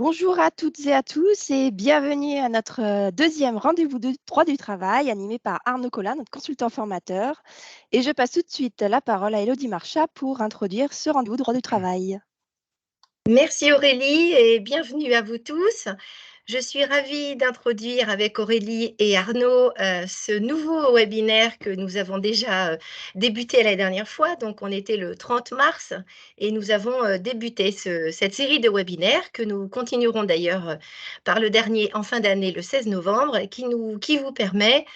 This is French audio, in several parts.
Bonjour à toutes et à tous et bienvenue à notre deuxième rendez-vous de droit du travail animé par Arnaud Collin, notre consultant formateur. Et je passe tout de suite la parole à Elodie Marchat pour introduire ce rendez-vous de droit du travail. Merci Aurélie et bienvenue à vous tous. Je suis ravie d'introduire avec Aurélie et Arnaud ce nouveau webinaire que nous avons déjà débuté la dernière fois. Donc, on était le 30 mars et nous avons débuté cette série de webinaires que nous continuerons d'ailleurs par le dernier en fin d'année, le 16 novembre, qui vous permet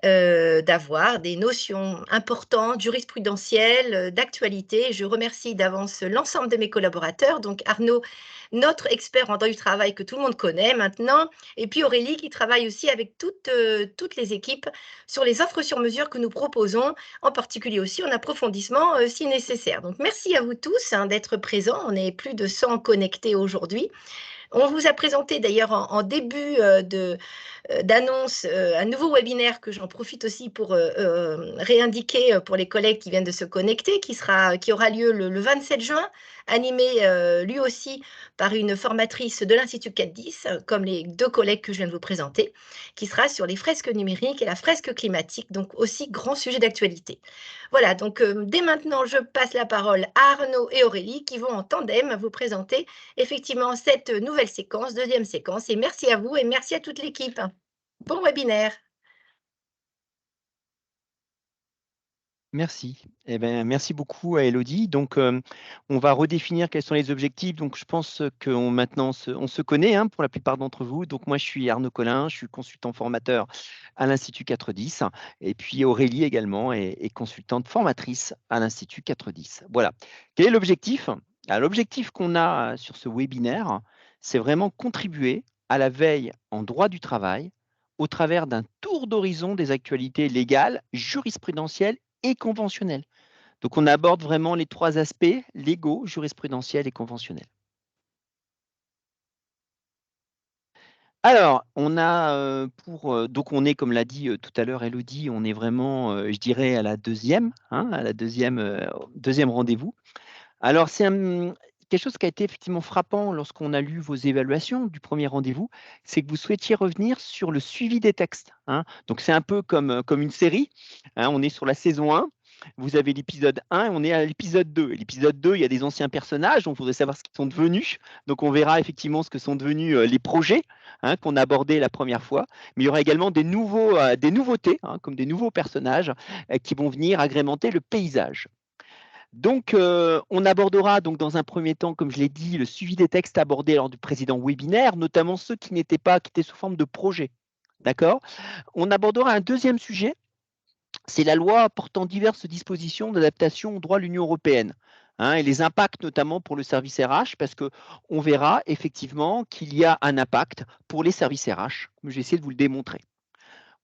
d'avoir des notions importantes, jurisprudentielles, d'actualité. Je remercie d'avance l'ensemble de mes collaborateurs, donc Arnaud, notre expert en droit du travail que tout le monde connaît maintenant, et puis Aurélie qui travaille aussi avec toutes les équipes sur les offres sur mesure que nous proposons, en particulier aussi en approfondissement si nécessaire. Donc merci à vous tous d'être présents, on est plus de 100 connectés aujourd'hui. On vous a présenté d'ailleurs en début d'annonce un nouveau webinaire que j'en profite aussi pour réindiquer pour les collègues qui viennent de se connecter, qui aura lieu le 27 juin, animé lui aussi par une formatrice de l'Institut 410, comme les deux collègues que je viens de vous présenter, qui sera sur les fresques numériques et la fresque climatique, donc aussi grand sujet d'actualité. Voilà, donc dès maintenant, je passe la parole à Arnaud et Aurélie qui vont en tandem vous présenter effectivement cette nouvelle séquence, deuxième séquence. Et merci à vous et merci à toute l'équipe. Bon webinaire. Merci. Eh ben, merci beaucoup à Elodie. Donc, on va redéfinir quels sont les objectifs. Donc, je pense qu'on maintenant on se connaît pour la plupart d'entre vous. Donc, moi, je suis Arnaud Collin, je suis consultant formateur à l'Institut 410. Et puis Aurélie également est consultante formatrice à l'Institut 410. Voilà. Quel est l'objectif? L'objectif qu'on a sur ce webinaire, c'est vraiment contribuer à la veille en droit du travail au travers d'un tour d'horizon des actualités légales, jurisprudentielles et conventionnel. Donc, on aborde vraiment les trois aspects, légaux, jurisprudentiels et conventionnels. Alors, on a donc on est, comme l'a dit tout à l'heure Elodie, on est vraiment, je dirais, à la deuxième, deuxième rendez-vous. Alors, c'est quelque chose qui a été effectivement frappant lorsqu'on a lu vos évaluations du premier rendez-vous, c'est que vous souhaitiez revenir sur le suivi des textes. Donc, c'est un peu comme une série. On est sur la saison 1. Vous avez l'épisode 1 et on est à l'épisode 2. Et l'épisode 2, il y a des anciens personnages, donc il faudrait savoir ce qu'ils sont devenus. Donc, on verra effectivement ce que sont devenus les projets qu'on a abordés la première fois. Mais il y aura également des nouveautés, comme des nouveaux personnages qui vont venir agrémenter le paysage. Donc, on abordera donc dans un premier temps, comme je l'ai dit, le suivi des textes abordés lors du précédent webinaire, notamment ceux qui étaient sous forme de projet. D'accord? On abordera un deuxième sujet, c'est la loi portant diverses dispositions d'adaptation au droit de l'Union européenne. Et les impacts notamment pour le service RH, parce qu'on verra effectivement qu'il y a un impact pour les services RH, comme j'ai essayé de vous le démontrer.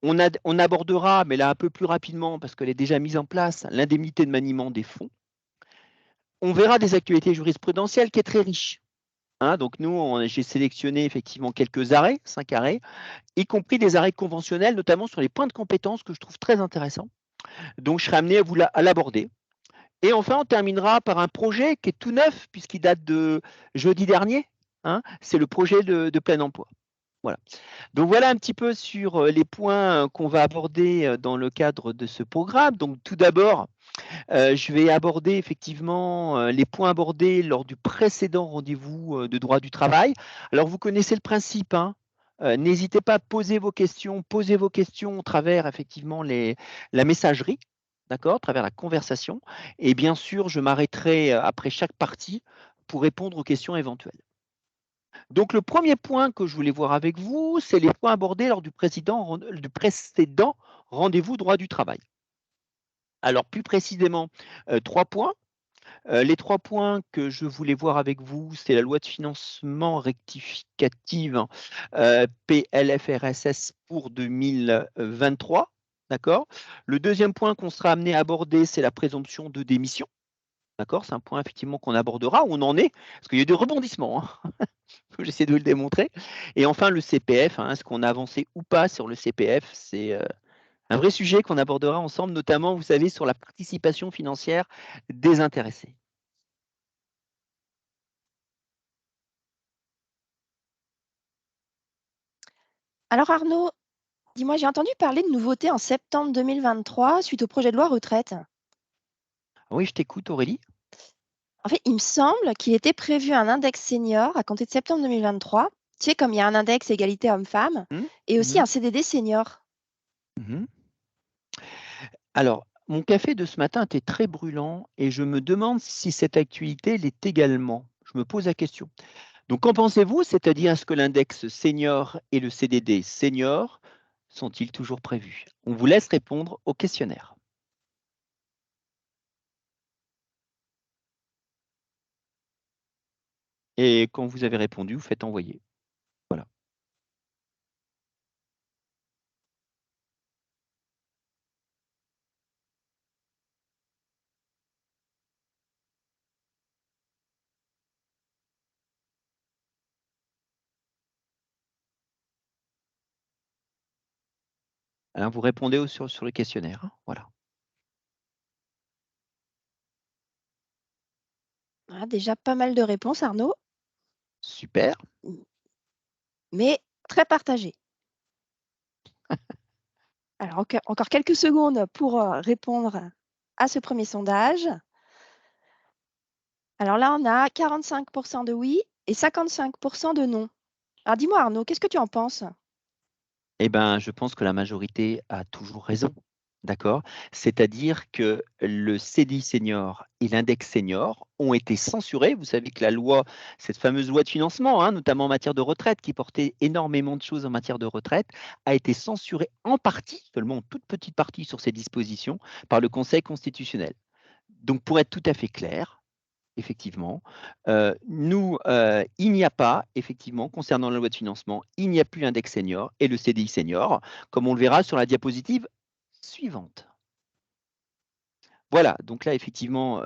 On abordera, mais là un peu plus rapidement, parce qu'elle est déjà mise en place, l'indemnité de maniement des fonds. On verra des actualités jurisprudentielles qui est très riche. Donc nous, j'ai sélectionné effectivement quelques arrêts, 5 arrêts, y compris des arrêts conventionnels, notamment sur les points de compétence que je trouve très intéressants. Donc je serai amené à l'aborder. Et enfin, on terminera par un projet qui est tout neuf, puisqu'il date de jeudi dernier. C'est le projet de plein emploi. Voilà. Donc voilà un petit peu sur les points qu'on va aborder dans le cadre de ce programme. Donc tout d'abord, je vais aborder effectivement les points abordés lors du précédent rendez-vous de droit du travail. Alors, vous connaissez le principe. N'hésitez pas à poser vos questions au travers effectivement la messagerie, d'accord, à travers la conversation. Et bien sûr, je m'arrêterai après chaque partie pour répondre aux questions éventuelles. Donc, le premier point que je voulais voir avec vous, c'est les points abordés lors du précédent rendez-vous droit du travail. Alors, plus précisément, 3 points. Les 3 points que je voulais voir avec vous, c'est la loi de financement rectificative PLFRSS pour 2023. D'accord. Le deuxième point qu'on sera amené à aborder, c'est la présomption de démission. D'accord. C'est un point effectivement qu'on abordera, où on en est, parce qu'il y a des rebondissements. J'essaie de le démontrer. Et enfin, le CPF, est-ce qu'on a avancé ou pas sur le CPF? C'est un vrai sujet qu'on abordera ensemble, notamment, vous savez, sur la participation financière des intéressés. Alors Arnaud, dis-moi, j'ai entendu parler de nouveautés en septembre 2023 suite au projet de loi retraite. Oui, je t'écoute, Aurélie. En fait, il me semble qu'il était prévu un index senior à compter de septembre 2023. Tu sais, comme il y a un index égalité homme-femme Mhm, et aussi mhm, un CDD senior. mhm. Alors, mon café de ce matin était très brûlant et je me demande si cette actualité l'est également. Je me pose la question. Donc, qu'en pensez-vous? C'est-à-dire, est-ce que l'index senior et le CDD senior sont-ils toujours prévus? On vous laisse répondre au questionnaire. Et quand vous avez répondu, vous faites envoyer. Voilà. Alors, vous répondez sur le questionnaire, hein. Voilà. Ah, déjà pas mal de réponses, Arnaud, Super. mais très partagées. Alors, encore quelques secondes pour répondre à ce premier sondage. Alors là, on a 45% de oui et 55% de non. Alors dis-moi Arnaud, qu'est-ce que tu en penses? Eh ben, je pense que la majorité a toujours raison. D'accord? C'est-à-dire que le CDI senior et l'index senior ont été censurés. Vous savez que la loi, cette fameuse loi de financement, hein, notamment en matière de retraite, qui portait énormément de choses en matière de retraite, a été censurée en partie, seulement en toute petite partie sur ces dispositions, par le Conseil constitutionnel. Donc, pour être tout à fait clair, effectivement. Il n'y a pas, effectivement, concernant la loi de financement, il n'y a plus l'index senior et le CDI senior, comme on le verra sur la diapositive suivante. Voilà, donc là, effectivement,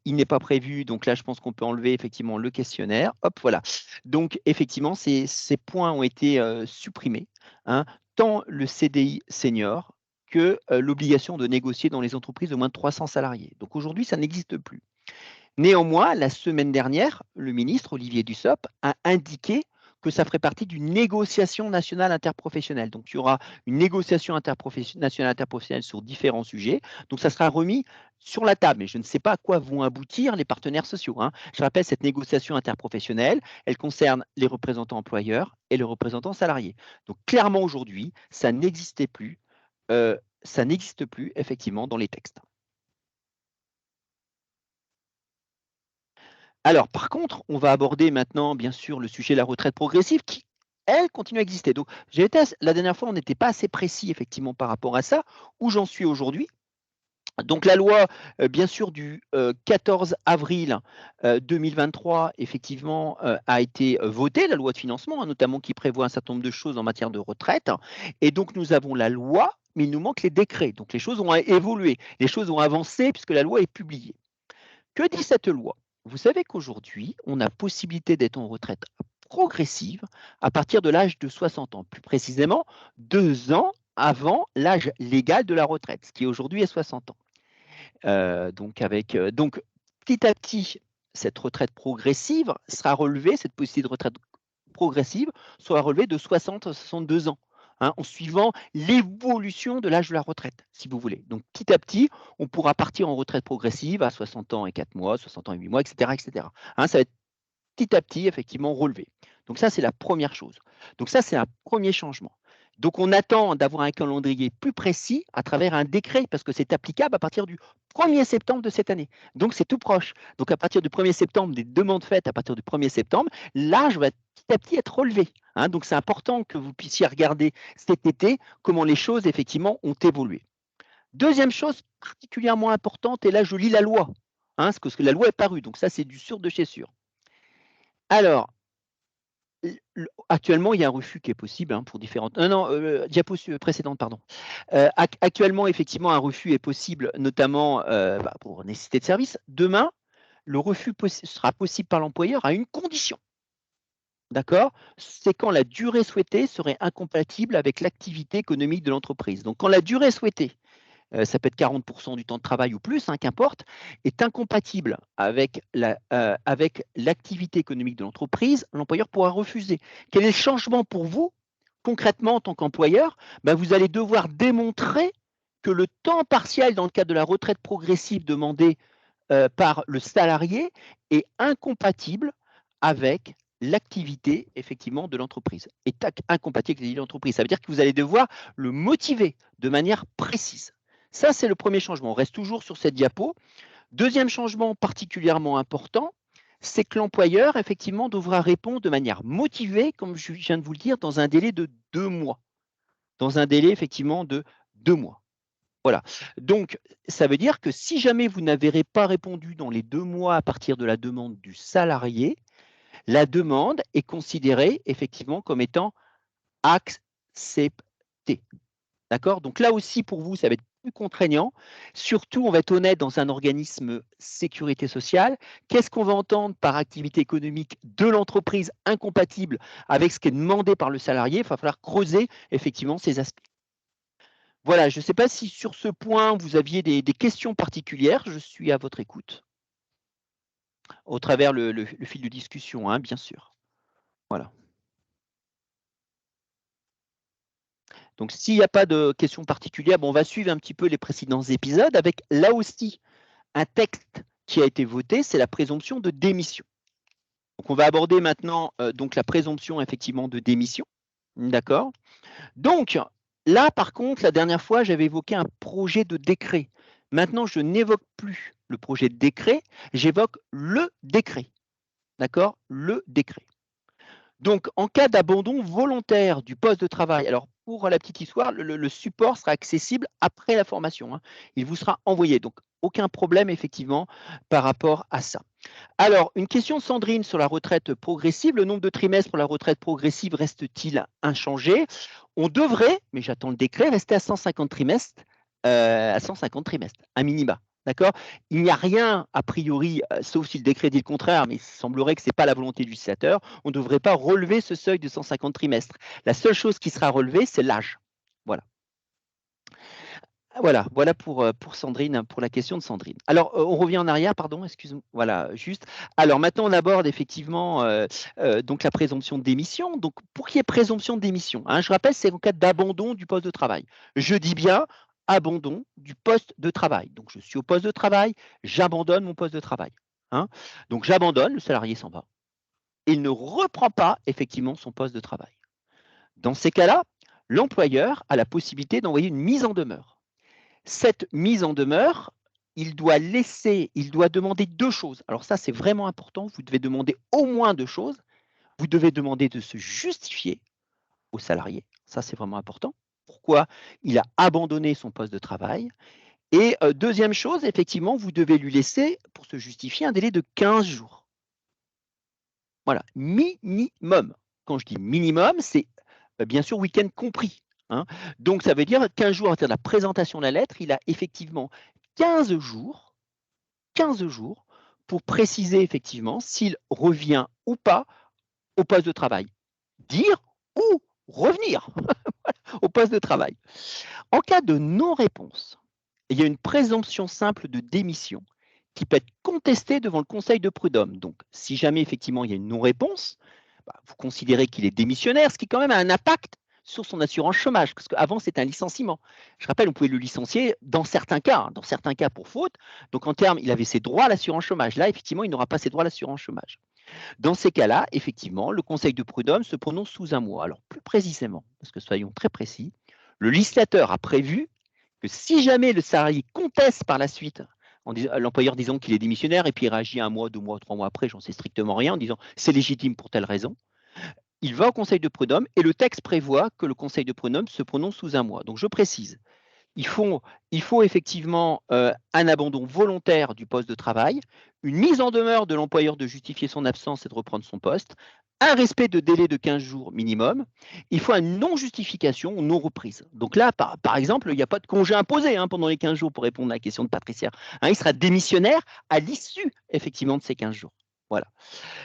il n'est pas prévu. Donc là, je pense qu'on peut enlever effectivement le questionnaire. Hop, voilà. Donc, effectivement, ces points ont été supprimés, hein, tant le CDI senior que l'obligation de négocier dans les entreprises de moins de 300 salariés. Donc aujourd'hui, ça n'existe plus. Néanmoins, la semaine dernière, le ministre Olivier Dussopt a indiqué que ça ferait partie d'une négociation nationale interprofessionnelle. Donc, il y aura une négociation nationale interprofessionnelle sur différents sujets. Donc, ça sera remis sur la table. Mais je ne sais pas à quoi vont aboutir les partenaires sociaux, hein. Je rappelle, cette négociation interprofessionnelle, elle concerne les représentants employeurs et les représentants salariés. Donc, clairement, aujourd'hui, ça n'existe plus effectivement dans les textes. Alors, par contre, on va aborder maintenant, bien sûr, le sujet de la retraite progressive qui, elle, continue à exister. Donc, la dernière fois, on n'était pas assez précis, effectivement, par rapport à ça, où j'en suis aujourd'hui. Donc, la loi, bien sûr, du 14 avril 2023, effectivement, a été votée, la loi de financement, hein, notamment qui prévoit un certain nombre de choses en matière de retraite. Et donc, nous avons la loi, mais il nous manque les décrets. Donc, les choses ont évolué, les choses ont avancé puisque la loi est publiée. Que dit cette loi? Vous savez qu'aujourd'hui, on a possibilité d'être en retraite progressive à partir de l'âge de 60 ans, plus précisément 2 ans avant l'âge légal de la retraite, ce qui aujourd'hui est 60 ans. Donc, petit à petit, cette retraite progressive sera relevée, cette possibilité de retraite progressive sera relevée de 60 à 62 ans, hein, en suivant l'évolution de l'âge de la retraite, si vous voulez. Donc, petit à petit, on pourra partir en retraite progressive à 60 ans et 4 mois, 60 ans et 8 mois, etc. etc. Hein, ça va être petit à petit, effectivement, relevé. Donc ça, c'est la première chose. Donc ça, c'est un premier changement. Donc on attend d'avoir un calendrier plus précis à travers un décret, parce que c'est applicable à partir du 1er septembre de cette année. Donc c'est tout proche. Donc à partir du 1er septembre, des demandes faites à partir du 1er septembre, l'âge va petit à petit être relevé, hein. Donc c'est important que vous puissiez regarder cet été comment les choses, effectivement, ont évolué. Deuxième chose particulièrement importante, et là je lis la loi, hein, parce que la loi est parue, donc ça c'est du sûr de chez sûr. Alors, actuellement, il y a un refus qui est possible, hein, pour différentes. Non, non, diapo précédente, pardon. Actuellement, effectivement, un refus est possible, notamment pour nécessité de service. Demain, le refus sera possible par l'employeur à une condition. D'accord? C'est quand la durée souhaitée serait incompatible avec l'activité économique de l'entreprise. Donc, quand la durée souhaitée, ça peut être 40% du temps de travail ou plus, hein, qu'importe, est incompatible avec l'activité économique de l'entreprise, l'employeur pourra refuser. Quel est le changement pour vous concrètement, en tant qu'employeur, ben, vous allez devoir démontrer que le temps partiel dans le cadre de la retraite progressive demandée par le salarié est incompatible avec l'activité effectivement de l'entreprise. Est incompatible avec l'activité de l'entreprise. Ça veut dire que vous allez devoir le motiver de manière précise. Ça, c'est le premier changement. On reste toujours sur cette diapo. Deuxième changement particulièrement important, c'est que l'employeur, effectivement, devra répondre de manière motivée, comme je viens de vous le dire, dans un délai de 2 mois. Dans un délai, effectivement, de 2 mois. Voilà. Donc, ça veut dire que si jamais vous n'avez pas répondu dans les 2 mois à partir de la demande du salarié, la demande est considérée effectivement comme étant acceptée. D'accord? Donc là aussi, pour vous, ça va être plus contraignant. Surtout, on va être honnête, dans un organisme sécurité sociale, qu'est-ce qu'on va entendre par activité économique de l'entreprise incompatible avec ce qui est demandé par le salarié? Il va falloir creuser effectivement ces aspects. Voilà, je ne sais pas si sur ce point, vous aviez des questions particulières. Je suis à votre écoute. Au travers le fil de discussion, hein, bien sûr. Voilà. Donc, s'il n'y a pas de questions particulières, bon, on va suivre un petit peu les précédents épisodes avec là aussi un texte qui a été voté, c'est la présomption de démission. Donc, on va aborder maintenant donc la présomption effectivement de démission. D'accord? Donc, là, par contre, la dernière fois, j'avais évoqué un projet de décret. Maintenant, je n'évoque plus le projet de décret, j'évoque le décret. D'accord? Le décret. Donc, en cas d'abandon volontaire du poste de travail, alors pour la petite histoire, le support sera accessible après la formation, hein. Il vous sera envoyé. Donc, aucun problème, effectivement, par rapport à ça. Alors, une question de Sandrine sur la retraite progressive. Le nombre de trimestres pour la retraite progressive reste-t-il inchangé? On devrait, mais j'attends le décret, rester à 150 trimestres, un minima. D'accord? Il n'y a rien, a priori, sauf si le décret dit le contraire, mais il semblerait que ce n'est pas la volonté du législateur. On ne devrait pas relever ce seuil de 150 trimestres. La seule chose qui sera relevée, c'est l'âge. Voilà. Voilà pour Sandrine, pour la question de Sandrine. Alors, on revient en arrière, pardon, excuse-moi. Voilà, juste. Alors, maintenant, on aborde effectivement donc la présomption de démission. Donc, pour qu'il y ait présomption de démission, hein, je rappelle, c'est en cas d'abandon du poste de travail. Je dis bien abandon du poste de travail. Donc, je suis au poste de travail, j'abandonne mon poste de travail. Hein. Donc, j'abandonne, le salarié s'en va. Il ne reprend pas effectivement son poste de travail. Dans ces cas-là, l'employeur a la possibilité d'envoyer une mise en demeure. Cette mise en demeure, il doit demander 2 choses. Alors ça, c'est vraiment important. Vous devez demander au moins 2 choses. Vous devez demander de se justifier au salarié. Ça, c'est vraiment important. Pourquoi il a abandonné son poste de travail. Et deuxième chose, effectivement, vous devez lui laisser, pour se justifier, un délai de 15 jours. Voilà, minimum. Quand je dis minimum, c'est bien sûr week-end compris. Hein. Donc, ça veut dire 15 jours à partir de la présentation de la lettre, il a effectivement 15 jours pour préciser effectivement s'il revient ou pas au poste de travail. Dire ou revenir au poste de travail. En cas de non-réponse, il y a une présomption simple de démission qui peut être contestée devant le conseil de prud'homme. Donc, si jamais effectivement il y a une non-réponse, vous considérez qu'il est démissionnaire, ce qui quand même a un impact sur son assurance chômage, parce qu'avant c'était un licenciement. Je rappelle, on pouvait le licencier dans certains cas pour faute. Donc en termes, il avait ses droits à l'assurance chômage. Là, effectivement, il n'aura pas ses droits à l'assurance chômage. Dans ces cas-là, effectivement, le conseil de prud'homme se prononce sous un mois. Alors plus précisément, parce que soyons très précis, le législateur a prévu que si jamais le salarié conteste par la suite, l'employeur disant qu'il est démissionnaire et puis il réagit 1 mois, 2 mois, 3 mois après, j'en sais strictement rien, en disant c'est légitime pour telle raison, il va au conseil de prud'homme et le texte prévoit que le conseil de prud'homme se prononce sous un mois. Donc je précise, il faut effectivement un abandon volontaire du poste de travail, une mise en demeure de l'employeur de justifier son absence et de reprendre son poste, un respect de délai de 15 jours minimum, il faut une non-justification ou non-reprise. Donc là, par exemple, il n'y a pas de congé imposé pendant les 15 jours pour répondre à la question de Patricia. Il sera démissionnaire à l'issue effectivement de ces 15 jours. Voilà.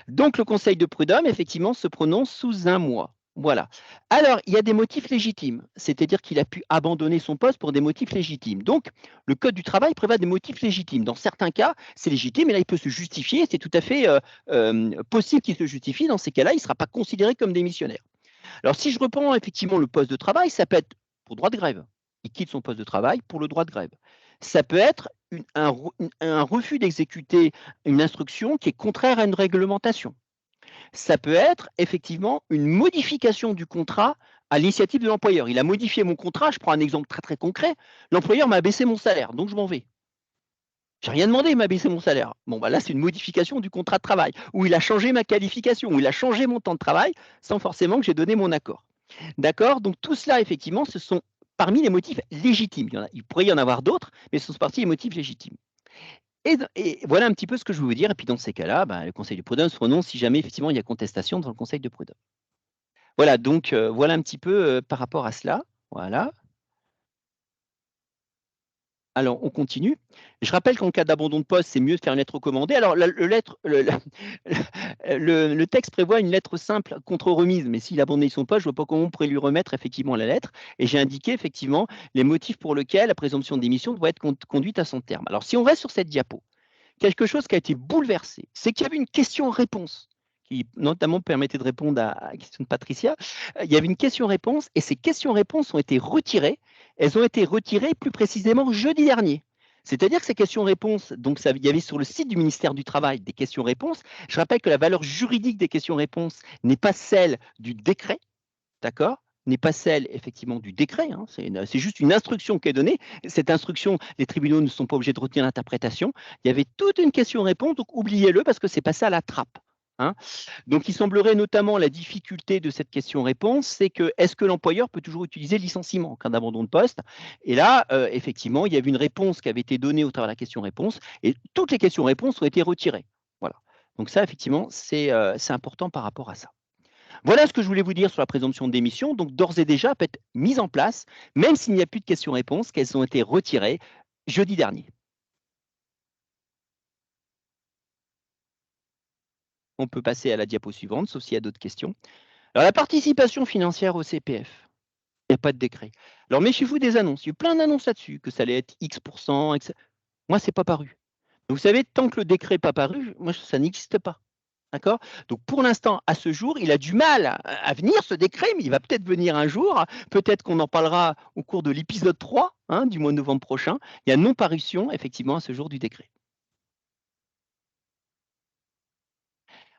Donc, le conseil de prud'homme, effectivement, se prononce sous un mois. Voilà. Alors, il y a des motifs légitimes, c'est-à-dire qu'il a pu abandonner son poste pour des motifs légitimes. Donc, le Code du travail prévoit des motifs légitimes. Dans certains cas, c'est légitime, et là, il peut se justifier. C'est tout à fait possible qu'il se justifie. Dans ces cas-là, il ne sera pas considéré comme démissionnaire. Alors, si je reprends effectivement le poste de travail, ça peut être pour droit de grève. Il quitte son poste de travail pour le droit de grève. Ça peut être un refus d'exécuter une instruction qui est contraire à une réglementation. Ça peut être effectivement une modification du contrat à l'initiative de l'employeur. Il a modifié mon contrat, je prends un exemple très très concret, l'employeur m'a baissé mon salaire, donc je m'en vais. J'ai rien demandé, il m'a baissé mon salaire. Bon, bah là, c'est une modification du contrat de travail, où il a changé ma qualification, où il a changé mon temps de travail, sans forcément que j'ai donné mon accord. D'accord? Donc tout cela, effectivement, ce sont parmi les motifs légitimes. Il pourrait y en avoir d'autres, mais ce sont partie des motifs légitimes. Et voilà un petit peu ce que je veux vous dire. Et puis dans ces cas-là, bah, le conseil de prud'homme se prononce si jamais effectivement il y a contestation devant le conseil de prud'homme. Voilà, donc voilà un petit peu par rapport à cela. Voilà. Alors, on continue. Je rappelle qu'en cas d'abandon de poste, c'est mieux de faire une lettre recommandée. Alors, le texte prévoit une lettre simple contre remise, mais s'il abandonne son poste, je ne vois pas comment on pourrait lui remettre effectivement la lettre. Et j'ai indiqué effectivement les motifs pour lesquels la présomption de démission doit être conduite à son terme. Alors, si on reste sur cette diapo, quelque chose qui a été bouleversé, c'est qu'il y avait une question-réponse qui notamment permettait de répondre à la question de Patricia. Il y avait une question-réponse et ces questions-réponses ont été retirées. Elles ont été retirées plus précisément jeudi dernier. C'est-à-dire que ces questions-réponses, donc il y avait sur le site du ministère du Travail des questions-réponses. Je rappelle que la valeur juridique des questions-réponses n'est pas celle du décret, d'accord, n'est pas celle effectivement du décret, hein, c'est juste une instruction qui est donnée. Cette instruction, les tribunaux ne sont pas obligés de retenir l'interprétation. Il y avait toute une question-réponse, donc oubliez-le parce que c'est passé à la trappe. Hein. Donc il semblerait notamment la difficulté de cette question-réponse, c'est que est-ce que l'employeur peut toujours utiliser le licenciement en cas d'abandon de poste? Et là, effectivement, il y avait une réponse qui avait été donnée au travers de la question-réponse et toutes les questions-réponses ont été retirées. Voilà. Donc ça, effectivement, c'est important par rapport à ça. Voilà ce que je voulais vous dire sur la présomption de démission. Donc, d'ores et déjà, peut être mise en place, même s'il n'y a plus de questions-réponses, qu'elles ont été retirées jeudi dernier. On peut passer à la diapo suivante, sauf s'il y a d'autres questions. Alors, la participation financière au CPF, il n'y a pas de décret. Alors, méfiez-vous des annonces. Il y a eu plein d'annonces là-dessus, que ça allait être X%, etc. Moi, ce n'est pas paru. Donc, vous savez, tant que le décret n'est pas paru, moi, ça n'existe pas. D'accord? Donc pour l'instant, à ce jour, il a du mal à venir ce décret, mais il va peut-être venir un jour. Peut-être qu'on en parlera au cours de l'épisode 3 du mois de novembre prochain. Il y a non-parution, effectivement, à ce jour du décret.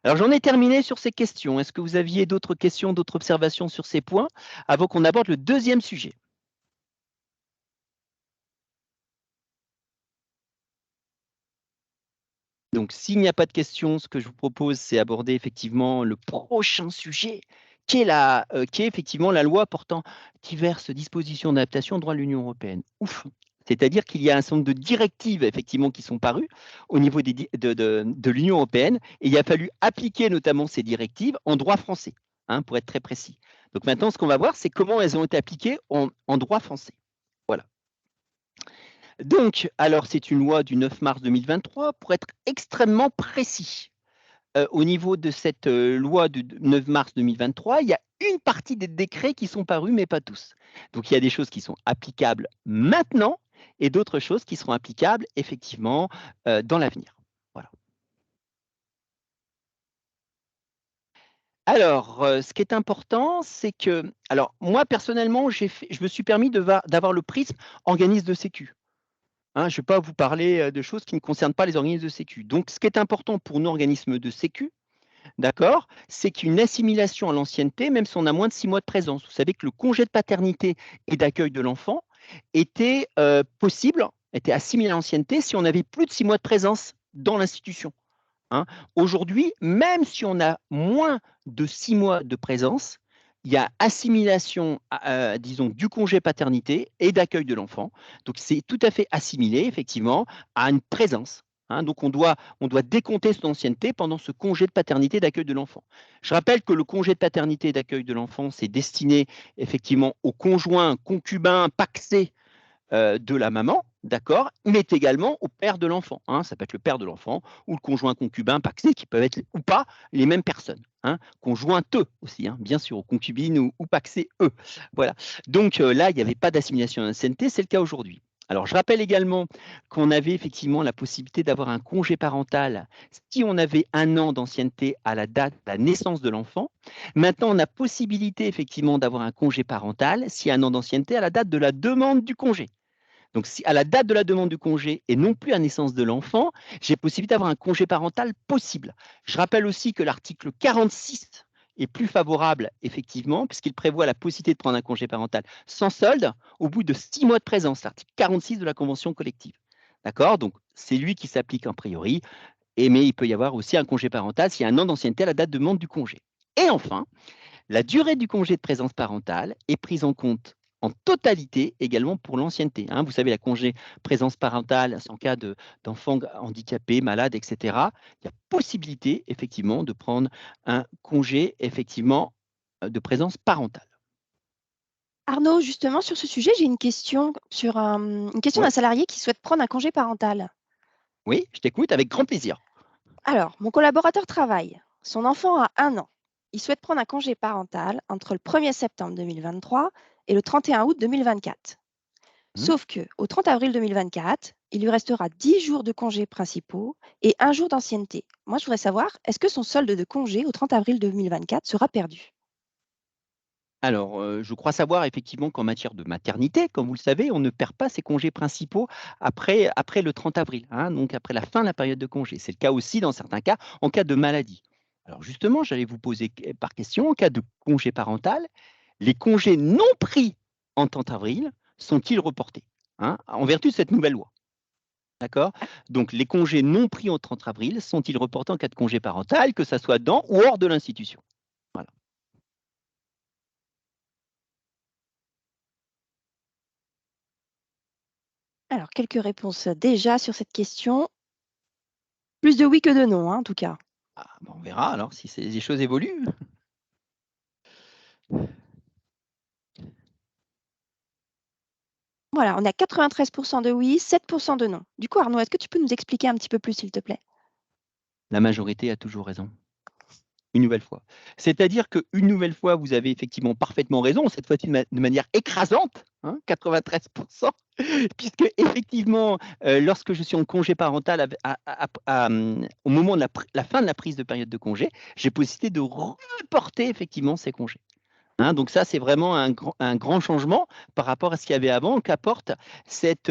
Alors j'en ai terminé sur ces questions. Est-ce que vous aviez d'autres questions, d'autres observations sur ces points avant qu'on aborde le deuxième sujet? Donc, s'il n'y a pas de questions, ce que je vous propose, c'est aborder effectivement le prochain sujet, qui est effectivement la loi portant diverses dispositions d'adaptation au droit de l'Union européenne. Ouf! C'est-à-dire qu'il y a un certain nombre de directives effectivement qui sont parues au niveau de l'Union européenne et il a fallu appliquer notamment ces directives en droit français, pour être très précis. Donc maintenant, ce qu'on va voir, c'est comment elles ont été appliquées en droit français. Voilà. Donc, alors c'est une loi du 9 mars 2023 pour être extrêmement précis. Au niveau de cette loi du 9 mars 2023, il y a une partie des décrets qui sont parus, mais pas tous. Donc il y a des choses qui sont applicables maintenant et d'autres choses qui seront applicables effectivement dans l'avenir. Voilà. Alors, ce qui est important, c'est que, alors moi personnellement, je me suis permis d'avoir le prisme organisme de sécu. Je ne vais pas vous parler de choses qui ne concernent pas les organismes de sécu. Donc, ce qui est important pour nos organismes de sécu, d'accord, c'est qu'il y ait une assimilation à l'ancienneté, même si on a moins de 6 mois de présence. Vous savez que le congé de paternité et d'accueil de l'enfant était possible, était assimilé à l'ancienneté si on avait plus de 6 mois de présence dans l'institution. Aujourd'hui, même si on a moins de 6 mois de présence, il y a assimilation, disons, du congé paternité et d'accueil de l'enfant. Donc, c'est tout à fait assimilé, effectivement, à une présence. Donc, on doit décompter son ancienneté pendant ce congé de paternité et d'accueil de l'enfant. Je rappelle que le congé de paternité et d'accueil de l'enfant, c'est destiné effectivement aux conjoints, concubins, pacsés de la maman, d'accord, mais également au père de l'enfant. Ça peut être le père de l'enfant ou le conjoint concubin pacsé, qui peuvent être ou pas les mêmes personnes. Conjointeux aussi, bien sûr, aux concubines ou pacsés eux. Voilà. Donc là, il n'y avait pas d'assimilation à l'ancienneté, c'est le cas aujourd'hui. Alors, je rappelle également qu'on avait effectivement la possibilité d'avoir un congé parental si on avait 1 an d'ancienneté à la date de la naissance de l'enfant. Maintenant, on a possibilité effectivement d'avoir un congé parental s'il y a 1 an d'ancienneté à la date de la demande du congé. Donc, si à la date de la demande du congé et non plus à naissance de l'enfant, j'ai possibilité d'avoir un congé parental possible. Je rappelle aussi que l'article 46 est plus favorable, effectivement, puisqu'il prévoit la possibilité de prendre un congé parental sans solde au bout de 6 mois de présence, l'article 46 de la convention collective. D'accord? Donc, c'est lui qui s'applique en priori, mais il peut y avoir aussi un congé parental s'il y a 1 an d'ancienneté à la date de demande du congé. Et enfin, la durée du congé de présence parentale est prise en compte en totalité également pour l'ancienneté. Hein. Vous savez, la congé présence parentale, c'est en cas d'enfants handicapés, malades, etc. Il y a possibilité, effectivement, de prendre un congé, effectivement, de présence parentale. Arnaud, justement, sur ce sujet, j'ai une question sur une question Ouais. d'un salarié qui souhaite prendre un congé parental. Oui, je t'écoute avec grand plaisir. Alors, mon collaborateur travaille. Son enfant a 1 an. Il souhaite prendre un congé parental entre le 1er septembre 2023 et le 31 août 2024. Mmh. Sauf que au 30 avril 2024, il lui restera 10 jours de congés principaux et 1 jour d'ancienneté. Moi, je voudrais savoir, est-ce que son solde de congé au 30 avril 2024 sera perdu? Alors, je crois savoir effectivement qu'en matière de maternité, comme vous le savez, on ne perd pas ses congés principaux après le 30 avril, hein, donc après la fin de la période de congé. C'est le cas aussi dans certains cas, en cas de maladie. Alors justement, j'allais vous poser par question, en cas de congé parental, les congés non pris en 30 avril sont-ils reportés, hein, en vertu de cette nouvelle loi? D'accord? Donc les congés non pris en 30 avril sont-ils reportés en cas de congé parental, que ça soit dans ou hors de l'institution? Voilà. Alors, quelques réponses déjà sur cette question. Plus de oui que de non, hein, en tout cas. Ah, bah, on verra alors si les choses évoluent. Voilà, on est à 93% de oui, 7% de non. Du coup, Arnaud, est-ce que tu peux nous expliquer un petit peu plus, s'il te plaît? La majorité a toujours raison. Une nouvelle fois. C'est-à-dire qu'une nouvelle fois, vous avez effectivement parfaitement raison, cette fois-ci de manière écrasante, hein, 93%, puisque effectivement, lorsque je suis en congé parental au moment de la fin de la prise de période de congé, j'ai possibilité de reporter effectivement ces congés. Hein, donc ça, c'est vraiment un grand changement par rapport à ce qu'il y avait avant qu'apporte cette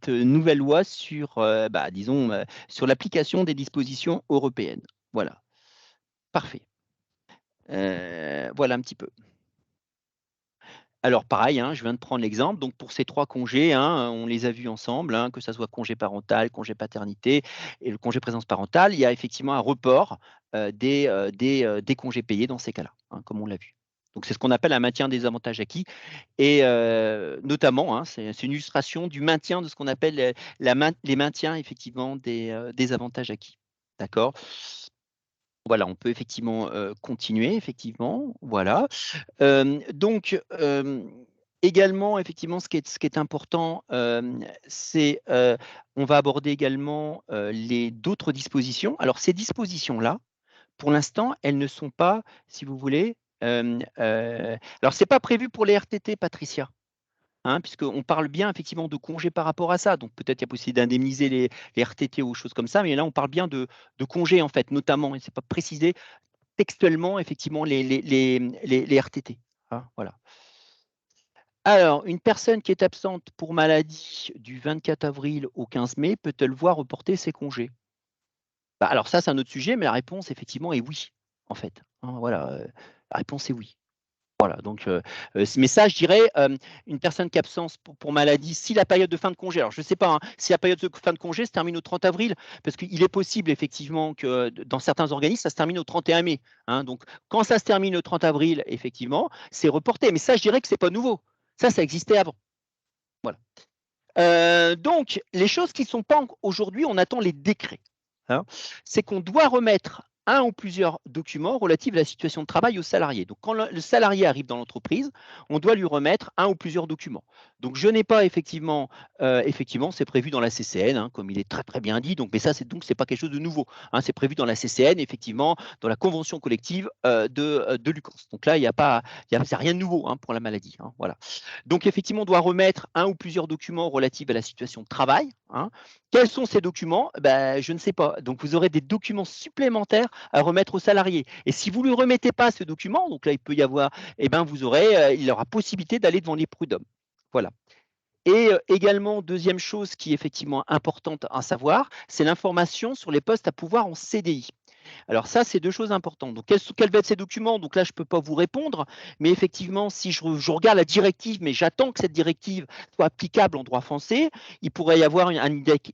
nouvelle loi sur, disons, sur l'application des dispositions européennes. Voilà, parfait. Voilà un petit peu. Alors pareil, hein, je viens de prendre l'exemple, donc pour ces 3 congés, hein, on les a vus ensemble, hein, que ça soit congé parental, congé paternité et le congé présence parentale, il y a effectivement un report, des congés payés dans ces cas-là, hein, comme on l'a vu. Donc c'est ce qu'on appelle un maintien des avantages acquis et notamment, hein, c'est une illustration du maintien de ce qu'on appelle, les maintiens effectivement des avantages acquis. D'accord? Voilà, on peut effectivement, continuer effectivement, voilà. Donc, également, effectivement, ce qui est important, c'est, on va aborder également, les d'autres dispositions. Alors ces dispositions-là, pour l'instant, elles ne sont pas, si vous voulez, alors c'est pas prévu pour les RTT, Patricia. Hein, puisqu'on parle bien effectivement de congés par rapport à ça. Donc peut-être il y a possibilité d'indemniser les RTT ou choses comme ça, mais là on parle bien de congés en fait, notamment, et c'est pas précisé textuellement effectivement les RTT. Hein, voilà. Alors, une personne qui est absente pour maladie du 24 avril au 15 mai peut-elle voir reporter ses congés? Bah, alors ça, c'est un autre sujet, mais la réponse effectivement est oui, en fait. Hein, voilà, la réponse est oui. Voilà, donc, mais ça, je dirais, une personne qui est absente pour maladie, si la période de fin de congé, alors je ne sais pas, hein, si la période de fin de congé se termine au 30 avril, parce qu'il est possible effectivement que dans certains organismes, ça se termine au 31 mai. Hein, donc, quand ça se termine au 30 avril, effectivement, c'est reporté. Mais ça, je dirais que ce n'est pas nouveau. Ça existait avant. Voilà. Donc, les choses qui ne sont pas aujourd'hui, on attend les décrets. Hein. C'est qu'on doit remettre un ou plusieurs documents relatifs à la situation de travail au salarié. Donc, quand le salarié arrive dans l'entreprise, on doit lui remettre un ou plusieurs documents. Donc, je n'ai pas effectivement, c'est prévu dans la CCN, hein, comme il est très très bien dit. Donc, mais ça, c'est pas quelque chose de nouveau, hein, c'est prévu dans la CCN, effectivement, dans la convention collective de l'UCANS. Donc là, c'est rien de nouveau, hein, pour la maladie, hein, voilà. Donc, effectivement, on doit remettre un ou plusieurs documents relatifs à la situation de travail, hein. Quels sont ces documents? Ben, je ne sais pas. Donc, vous aurez des documents supplémentaires à remettre au salarié. Et si vous ne lui remettez pas ce document, donc là, il peut y avoir, eh ben, il aura possibilité d'aller devant les prud'hommes. Voilà. Et également, deuxième chose qui est effectivement importante à savoir, c'est l'information sur les postes à pouvoir en CDI. Alors ça, c'est deux choses importantes. Donc, quels vont être ces documents? Donc là, je ne peux pas vous répondre, mais effectivement, si je regarde la directive, mais j'attends que cette directive soit applicable en droit français, il pourrait y avoir une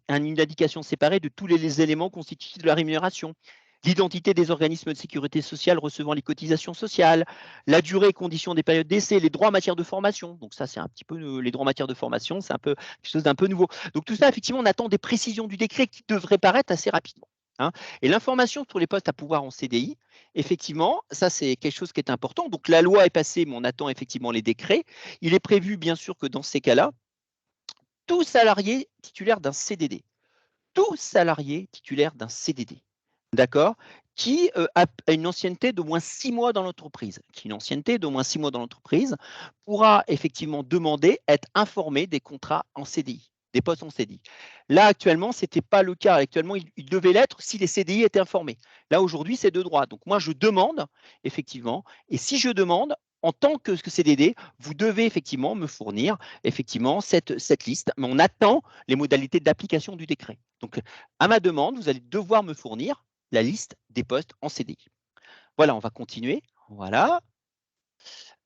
indication séparée de tous les éléments constitutifs de la rémunération. L'identité des organismes de sécurité sociale recevant les cotisations sociales, la durée et conditions des périodes d'essai, les droits en matière de formation. Donc ça, c'est un petit peu les droits en matière de formation, c'est un peu quelque chose d'un peu nouveau. Donc tout ça, effectivement, on attend des précisions du décret qui devraient paraître assez rapidement, hein. Et l'information sur les postes à pouvoir en CDI, effectivement, ça c'est quelque chose qui est important. Donc la loi est passée, mais on attend effectivement les décrets. Il est prévu, bien sûr, que dans ces cas-là, tout salarié titulaire d'un CDD, tout salarié titulaire d'un CDD, d'accord, qui a une ancienneté d'au moins 6 mois dans l'entreprise, pourra effectivement demander, être informé des contrats en CDI, des postes en CDI. Là, actuellement, ce n'était pas le cas. Actuellement, il devait l'être si les CDI étaient informés. Là, aujourd'hui, c'est de droit. Donc, moi, je demande, effectivement, et si je demande, en tant que CDD, vous devez effectivement me fournir effectivement cette liste, mais on attend les modalités d'application du décret. Donc, à ma demande, vous allez devoir me fournir la liste des postes en CDI. Voilà, on va continuer. Voilà.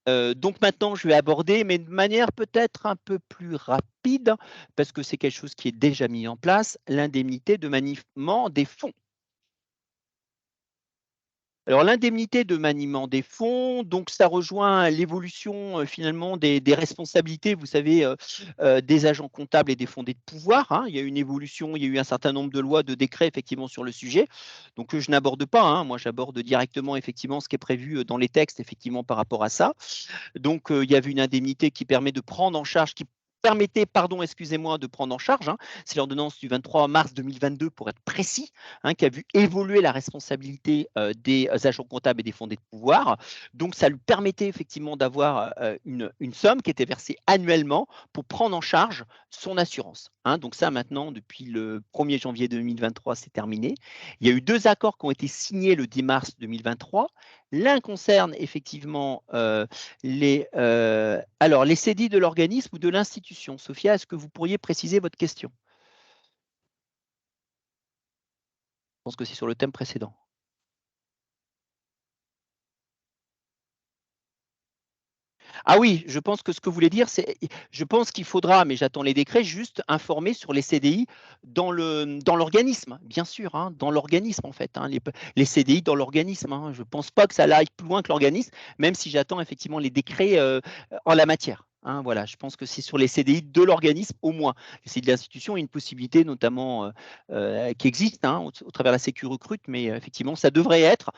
Donc maintenant, je vais aborder, mais de manière peut-être un peu plus rapide, parce que c'est quelque chose qui est déjà mis en place, l'indemnité de maniement des fonds. Alors l'indemnité de maniement des fonds, donc ça rejoint l'évolution, finalement des responsabilités, vous savez, des agents comptables et des fondés de pouvoir, hein. Il y a eu une évolution, il y a eu un certain nombre de lois, de décrets effectivement sur le sujet, donc je n'aborde pas, hein. Moi j'aborde directement effectivement ce qui est prévu, dans les textes effectivement par rapport à ça. Donc, il y avait une indemnité qui permet de prendre en charge, qui permettait, pardon, excusez-moi, de prendre en charge, hein. C'est l'ordonnance du 23 mars 2022 pour être précis, hein, qui a vu évoluer la responsabilité des agents comptables et des fondés de pouvoir. Donc, ça lui permettait effectivement d'avoir une somme qui était versée annuellement pour prendre en charge son assurance, hein. Donc, ça, maintenant, depuis le 1er janvier 2023, c'est terminé. Il y a eu deux accords qui ont été signés le 10 mars 2023. L'un concerne effectivement les CDI de l'organisme ou de l'institution. Sophia, est-ce que vous pourriez préciser votre question? Je pense que c'est sur le thème précédent. Ah oui, je pense que ce que vous voulez dire, c'est, je pense qu'il faudra, mais j'attends les décrets, juste informer sur les CDI dans l'organisme, bien sûr, hein, dans l'organisme en fait, hein, les CDI dans l'organisme, hein. Je ne pense pas que ça aille plus loin que l'organisme, même si j'attends effectivement les décrets en la matière, hein. Voilà, je pense que c'est sur les CDI de l'organisme au moins. Les CDI de l'institution, il y a une possibilité notamment qui existe, hein, au travers de la Sécu recrute, mais effectivement, ça devrait être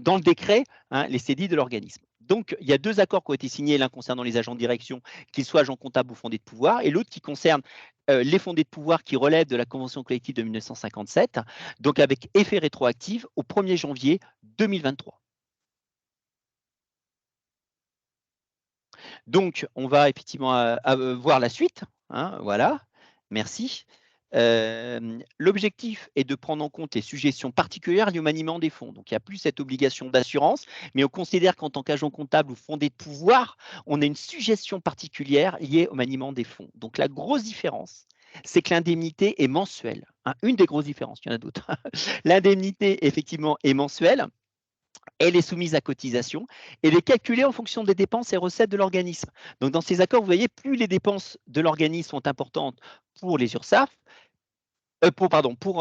dans le décret, hein, les CDI de l'organisme. Donc, il y a deux accords qui ont été signés, l'un concernant les agents de direction, qu'ils soient agents comptables ou fondés de pouvoir, et l'autre qui concerne les fondés de pouvoir qui relèvent de la convention collective de 1957, donc avec effet rétroactif au 1er janvier 2023. Donc, on va effectivement voir la suite, hein, voilà, merci. L'objectif est de prendre en compte les suggestions particulières liées au maniement des fonds. Donc, il n'y a plus cette obligation d'assurance, mais on considère qu'en tant qu'agent comptable ou fondé de pouvoir, on a une suggestion particulière liée au maniement des fonds. Donc, la grosse différence, c'est que l'indemnité est mensuelle, hein. Une des grosses différences, il y en a d'autres. L'indemnité, effectivement, est mensuelle. Elle est soumise à cotisation et elle est calculée en fonction des dépenses et recettes de l'organisme. Donc, dans ces accords, vous voyez, plus les dépenses de l'organisme sont importantes pour les URSSAF, pour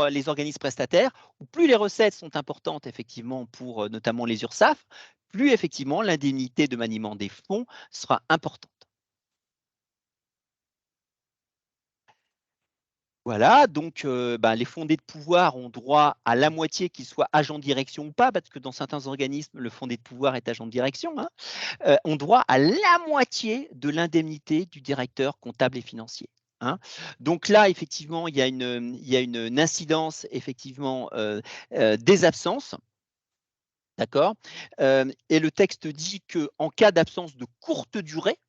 les organismes prestataires, ou plus les recettes sont importantes effectivement pour notamment les URSSAF, plus effectivement l'indemnité de maniement des fonds sera importante. Voilà, donc les fondés de pouvoir ont droit à la moitié qu'ils soient agents de direction ou pas, parce que dans certains organismes, le fondé de pouvoir est agent de direction, hein, ont droit à la moitié de l'indemnité du directeur comptable et financier. Hein. Donc là, effectivement, il y a une incidence effectivement des absences. D'accord. Et le texte dit qu'en cas d'absence de courte durée,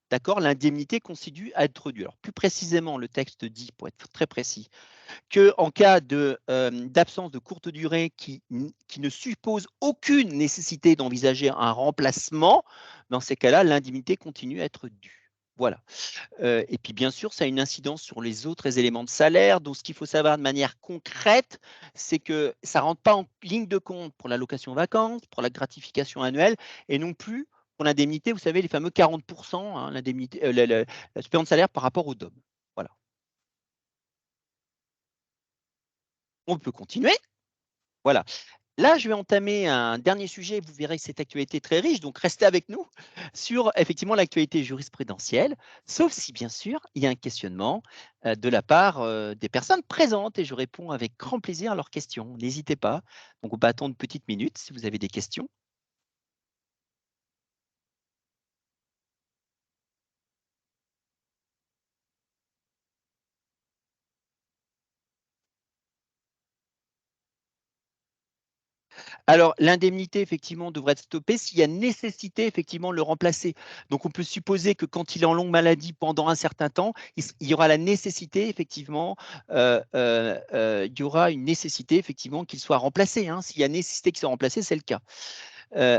d'accord, l'indemnité continue à être due. Alors plus précisément, le texte dit, pour être très précis, qu'en cas d'absence de courte durée qui ne suppose aucune nécessité d'envisager un remplacement, dans ces cas-là, l'indemnité continue à être due. Voilà. Et puis bien sûr, ça a une incidence sur les autres éléments de salaire. Donc ce qu'il faut savoir de manière concrète, c'est que ça ne rentre pas en ligne de compte pour l'allocation vacances, pour la gratification annuelle et non plus pour l'indemnité, vous savez, les fameux 40%, hein, l'indemnité, la supplément de salaire par rapport au DOM. Voilà. On peut continuer. Voilà. Là, je vais entamer un dernier sujet. Vous verrez que cette actualité est très riche, donc restez avec nous sur effectivement l'actualité jurisprudentielle, sauf si bien sûr il y a un questionnement de la part des personnes présentes et je réponds avec grand plaisir à leurs questions. N'hésitez pas. Donc on peut attendre une petite minute si vous avez des questions. Alors, l'indemnité, effectivement, devrait être stoppée s'il y a nécessité, effectivement, de le remplacer. Donc, on peut supposer que quand il est en longue maladie pendant un certain temps, il y aura la nécessité, effectivement, il y aura une nécessité, effectivement, qu'il soit remplacé. Hein. S'il y a nécessité qu'il soit remplacé, c'est le cas.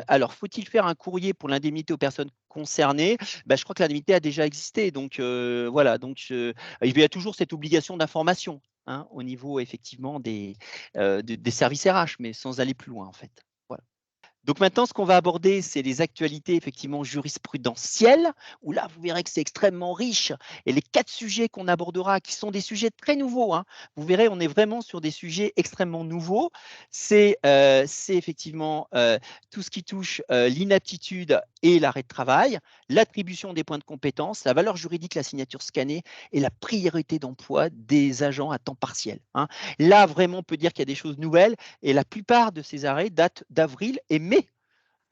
Alors, faut-il faire un courrier pour l'indemnité aux personnes concernées? Je crois que l'indemnité a déjà existé. Donc, voilà. Donc, il y a toujours cette obligation d'information, hein, au niveau, effectivement, des services RH, mais sans aller plus loin, en fait. Voilà. Donc maintenant, ce qu'on va aborder, c'est les actualités effectivement jurisprudentielles, où là, vous verrez que c'est extrêmement riche. Et les 4 sujets qu'on abordera, qui sont des sujets très nouveaux, hein, vous verrez, on est vraiment sur des sujets extrêmement nouveaux. C'est effectivement tout ce qui touche l'inaptitude et l'arrêt de travail, l'attribution des points de compétence, la valeur juridique, la signature scannée et la priorité d'emploi des agents à temps partiel. Hein. Là, vraiment, on peut dire qu'il y a des choses nouvelles et la plupart de ces arrêts datent d'avril et mai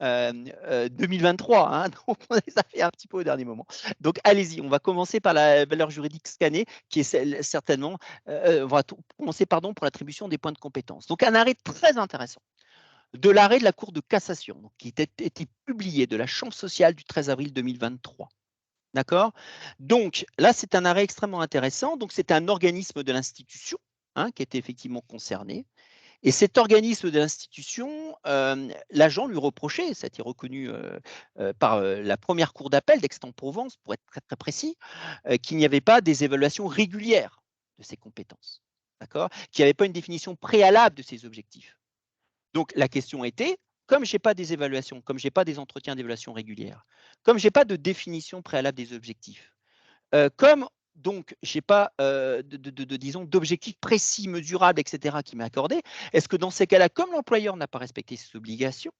2023, hein, donc on les a fait un petit peu au dernier moment. Donc allez-y, on va commencer par la valeur juridique scannée, qui est certainement, on va commencer pardon, pour l'attribution des points de compétence. Donc un arrêt très intéressant de l'arrêt de la Cour de cassation, donc, qui était été publié de la Chambre sociale du 13 avril 2023. D'accord. Donc là, c'est un arrêt extrêmement intéressant. Donc c'est un organisme de l'institution, hein, qui était effectivement concerné. Et cet organisme de l'institution, l'agent lui reprochait, ça a été reconnu par la première cour d'appel d'Aix-en-Provence, pour être très, très précis, qu'il n'y avait pas des évaluations régulières de ses compétences, d'accord, qu'il n'y avait pas une définition préalable de ses objectifs. Donc la question était, comme je n'ai pas des évaluations, comme je n'ai pas des entretiens d'évaluation régulières, comme je n'ai pas de définition préalable des objectifs, comme donc je n'ai pas disons, d'objectifs précis, mesurables, etc., qui m'est accordé, est-ce que dans ces cas-là, comme l'employeur n'a pas respecté ses obligations,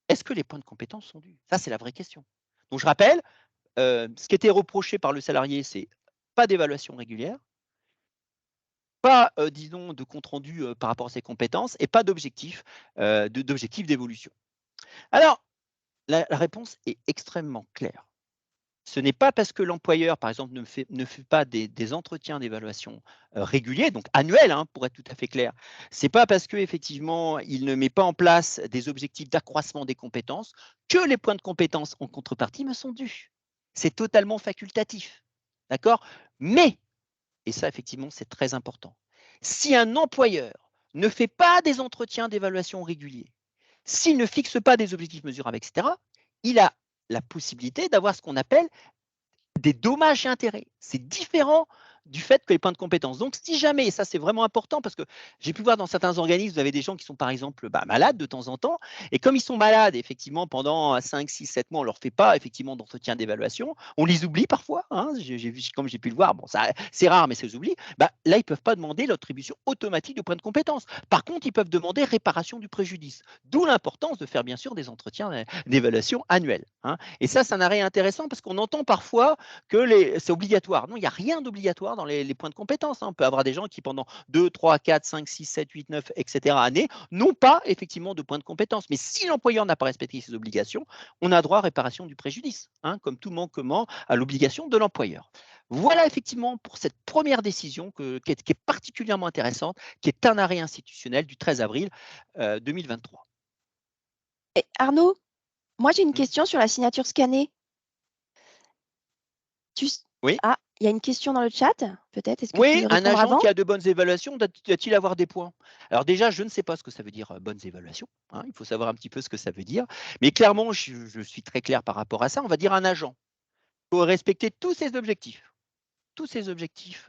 est-ce que les points de compétence sont dus? Ça, c'est la vraie question. Donc je rappelle, ce qui était reproché par le salarié, c'est pas d'évaluation régulière, pas, disons, de compte rendu par rapport à ses compétences et pas d'objectif d'évolution. Alors, la réponse est extrêmement claire. Ce n'est pas parce que l'employeur, par exemple, ne fait pas des entretiens d'évaluation réguliers, donc annuels, hein, pour être tout à fait clair. Ce n'est pas parce qu'effectivement, il ne met pas en place des objectifs d'accroissement des compétences que les points de compétences en contrepartie me sont dus. C'est totalement facultatif. D'accord. Mais, et ça, effectivement, c'est très important, si un employeur ne fait pas des entretiens d'évaluation réguliers, s'il ne fixe pas des objectifs mesurables, etc., il a la possibilité d'avoir ce qu'on appelle des dommages et intérêts. C'est différent du fait que les points de compétence. Donc, si jamais, et ça c'est vraiment important parce que j'ai pu voir dans certains organismes, vous avez des gens qui sont par exemple malades de temps en temps, et comme ils sont malades, effectivement, pendant 5, 6, 7 mois, on ne leur fait pas effectivement d'entretien d'évaluation, on les oublie parfois, hein, comme j'ai pu le voir, bon, c'est rare, mais c'est oubli. Là, ils ne peuvent pas demander l'attribution automatique de points de compétence. Par contre, ils peuvent demander réparation du préjudice. D'où l'importance de faire bien sûr des entretiens d'évaluation annuels. Hein. Et ça, c'est un arrêt intéressant parce qu'on entend parfois que c'est obligatoire. Non, il n'y a rien d'obligatoire avoir dans les points de compétences, hein. On peut avoir des gens qui, pendant 2, 3, 4, 5, 6, 7, 8, 9, etc. années, n'ont pas effectivement de points de compétences. Mais si l'employeur n'a pas respecté ses obligations, on a droit à réparation du préjudice, hein, comme tout manquement à l'obligation de l'employeur. Voilà effectivement pour cette première décision qui est particulièrement intéressante, qui est un arrêt institutionnel du 13 avril 2023. Et Arnaud, moi j'ai une Mmh. question sur la signature scannée. Tu s Oui. Ah, il y a une question dans le chat, peut-être? Est-ce que tu Oui, veux un répondre agent avant? qui a de bonnes évaluations doit-il avoir des points? Alors déjà, je ne sais pas ce que ça veut dire, bonnes évaluations, hein, il faut savoir un petit peu ce que ça veut dire. Mais clairement, je suis très clair par rapport à ça. On va dire un agent. Il faut respecter tous ses objectifs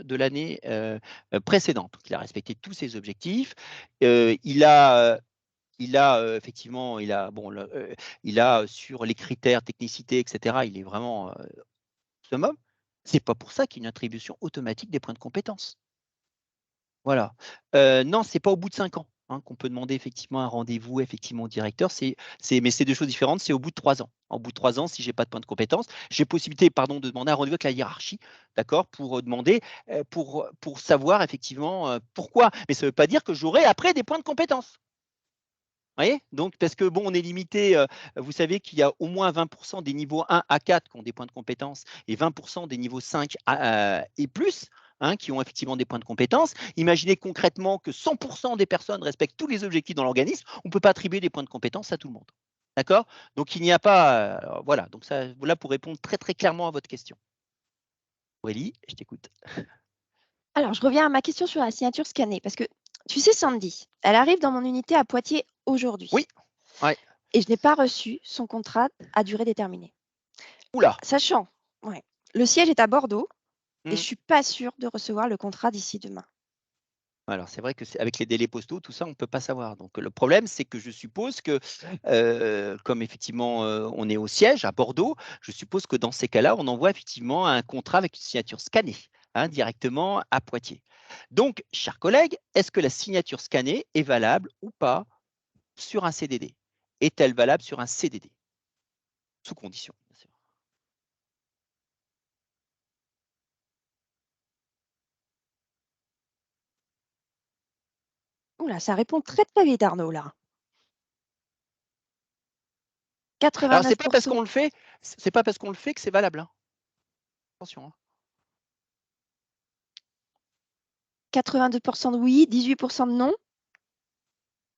de l'année précédente. Il a respecté tous ses objectifs. Il a, effectivement, il a sur les critères, technicité, etc., il est vraiment summum. C'est pas pour ça qu'il y a une attribution automatique des points de compétence. Voilà. Non, c'est pas au bout de 5 ans, hein, qu'on peut demander effectivement un rendez-vous effectivement au directeur. Mais c'est 2 choses différentes, c'est au bout de 3 ans. Au bout de 3 ans, si j'ai pas de point de compétence, j'ai possibilité, pardon, de demander un rendez-vous avec la hiérarchie, d'accord? Pour, demander, pour savoir effectivement, pourquoi. Mais ça veut pas dire que j'aurai après des points de compétence. Vous voyez? Donc parce que bon, on est limité, vous savez qu'il y a au moins 20 des niveaux 1 à 4 qui ont des points de compétence et 20 des niveaux 5 et plus, hein, qui ont effectivement des points de compétence. Imaginez concrètement que 100 des personnes respectent tous les objectifs dans l'organisme, on ne peut pas attribuer des points de compétence à tout le monde. D'accord? Donc il n'y a pas, voilà, donc ça, voilà pour répondre très, très clairement à votre question. Aurélie, je t'écoute. Alors, je reviens à ma question sur la signature scannée parce que, tu sais, Sandy, elle arrive dans mon unité à Poitiers aujourd'hui Oui, ouais. et je n'ai pas reçu son contrat à durée déterminée. Ouh là! Sachant, ouais, le siège est à Bordeaux et je Mmh. suis pas sûre de recevoir le contrat d'ici demain. Alors c'est vrai que avec les délais postaux, tout ça, on ne peut pas savoir. Donc le problème, c'est que je suppose que, comme effectivement, on est au siège à Bordeaux, je suppose que dans ces cas-là, on envoie effectivement un contrat avec une signature scannée, hein, directement à Poitiers. Donc, chers collègues, est-ce que la signature scannée est valable ou pas sur un CDD? Est-elle valable sur un CDD? Sous condition, bien sûr. Ouh là, ça répond très, très vite, Arnaud, là. Alors 89. c'est pas parce qu'on le fait que c'est valable, hein. Attention, hein. 82 de oui, 18 de non.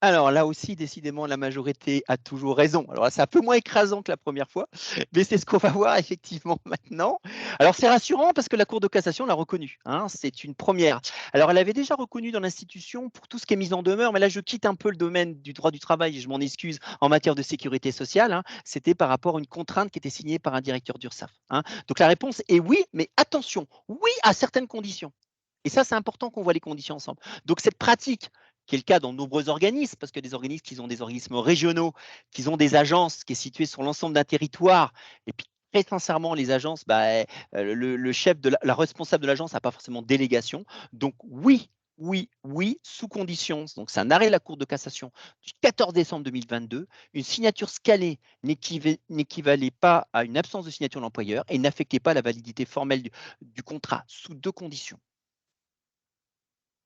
Alors là aussi, décidément, la majorité a toujours raison. Alors là, c'est un peu moins écrasant que la première fois, mais c'est ce qu'on va voir effectivement maintenant. Alors c'est rassurant parce que la Cour de cassation l'a reconnu, hein, c'est une première. Alors elle avait déjà reconnu dans l'institution pour tout ce qui est mise en demeure, mais là je quitte un peu le domaine du droit du travail et je m'en excuse en matière de sécurité sociale, hein. C'était par rapport à une contrainte qui était signée par un directeur d'URSSAF, hein. Donc la réponse est oui, mais attention, oui à certaines conditions. Et ça, c'est important qu'on voit les conditions ensemble. Donc cette pratique qui est le cas dans de nombreux organismes, parce que des organismes qui ont des organismes régionaux, qui ont des agences qui est située sur l'ensemble d'un territoire, et puis très sincèrement, les agences, le chef de la responsable de l'agence n'a pas forcément de délégation. Donc oui, oui, oui, sous conditions. Donc c'est un arrêt de la Cour de cassation du 14 décembre 2022. Une signature scalée n'équivalait pas à une absence de signature de l'employeur et n'affectait pas la validité formelle du contrat sous 2 conditions.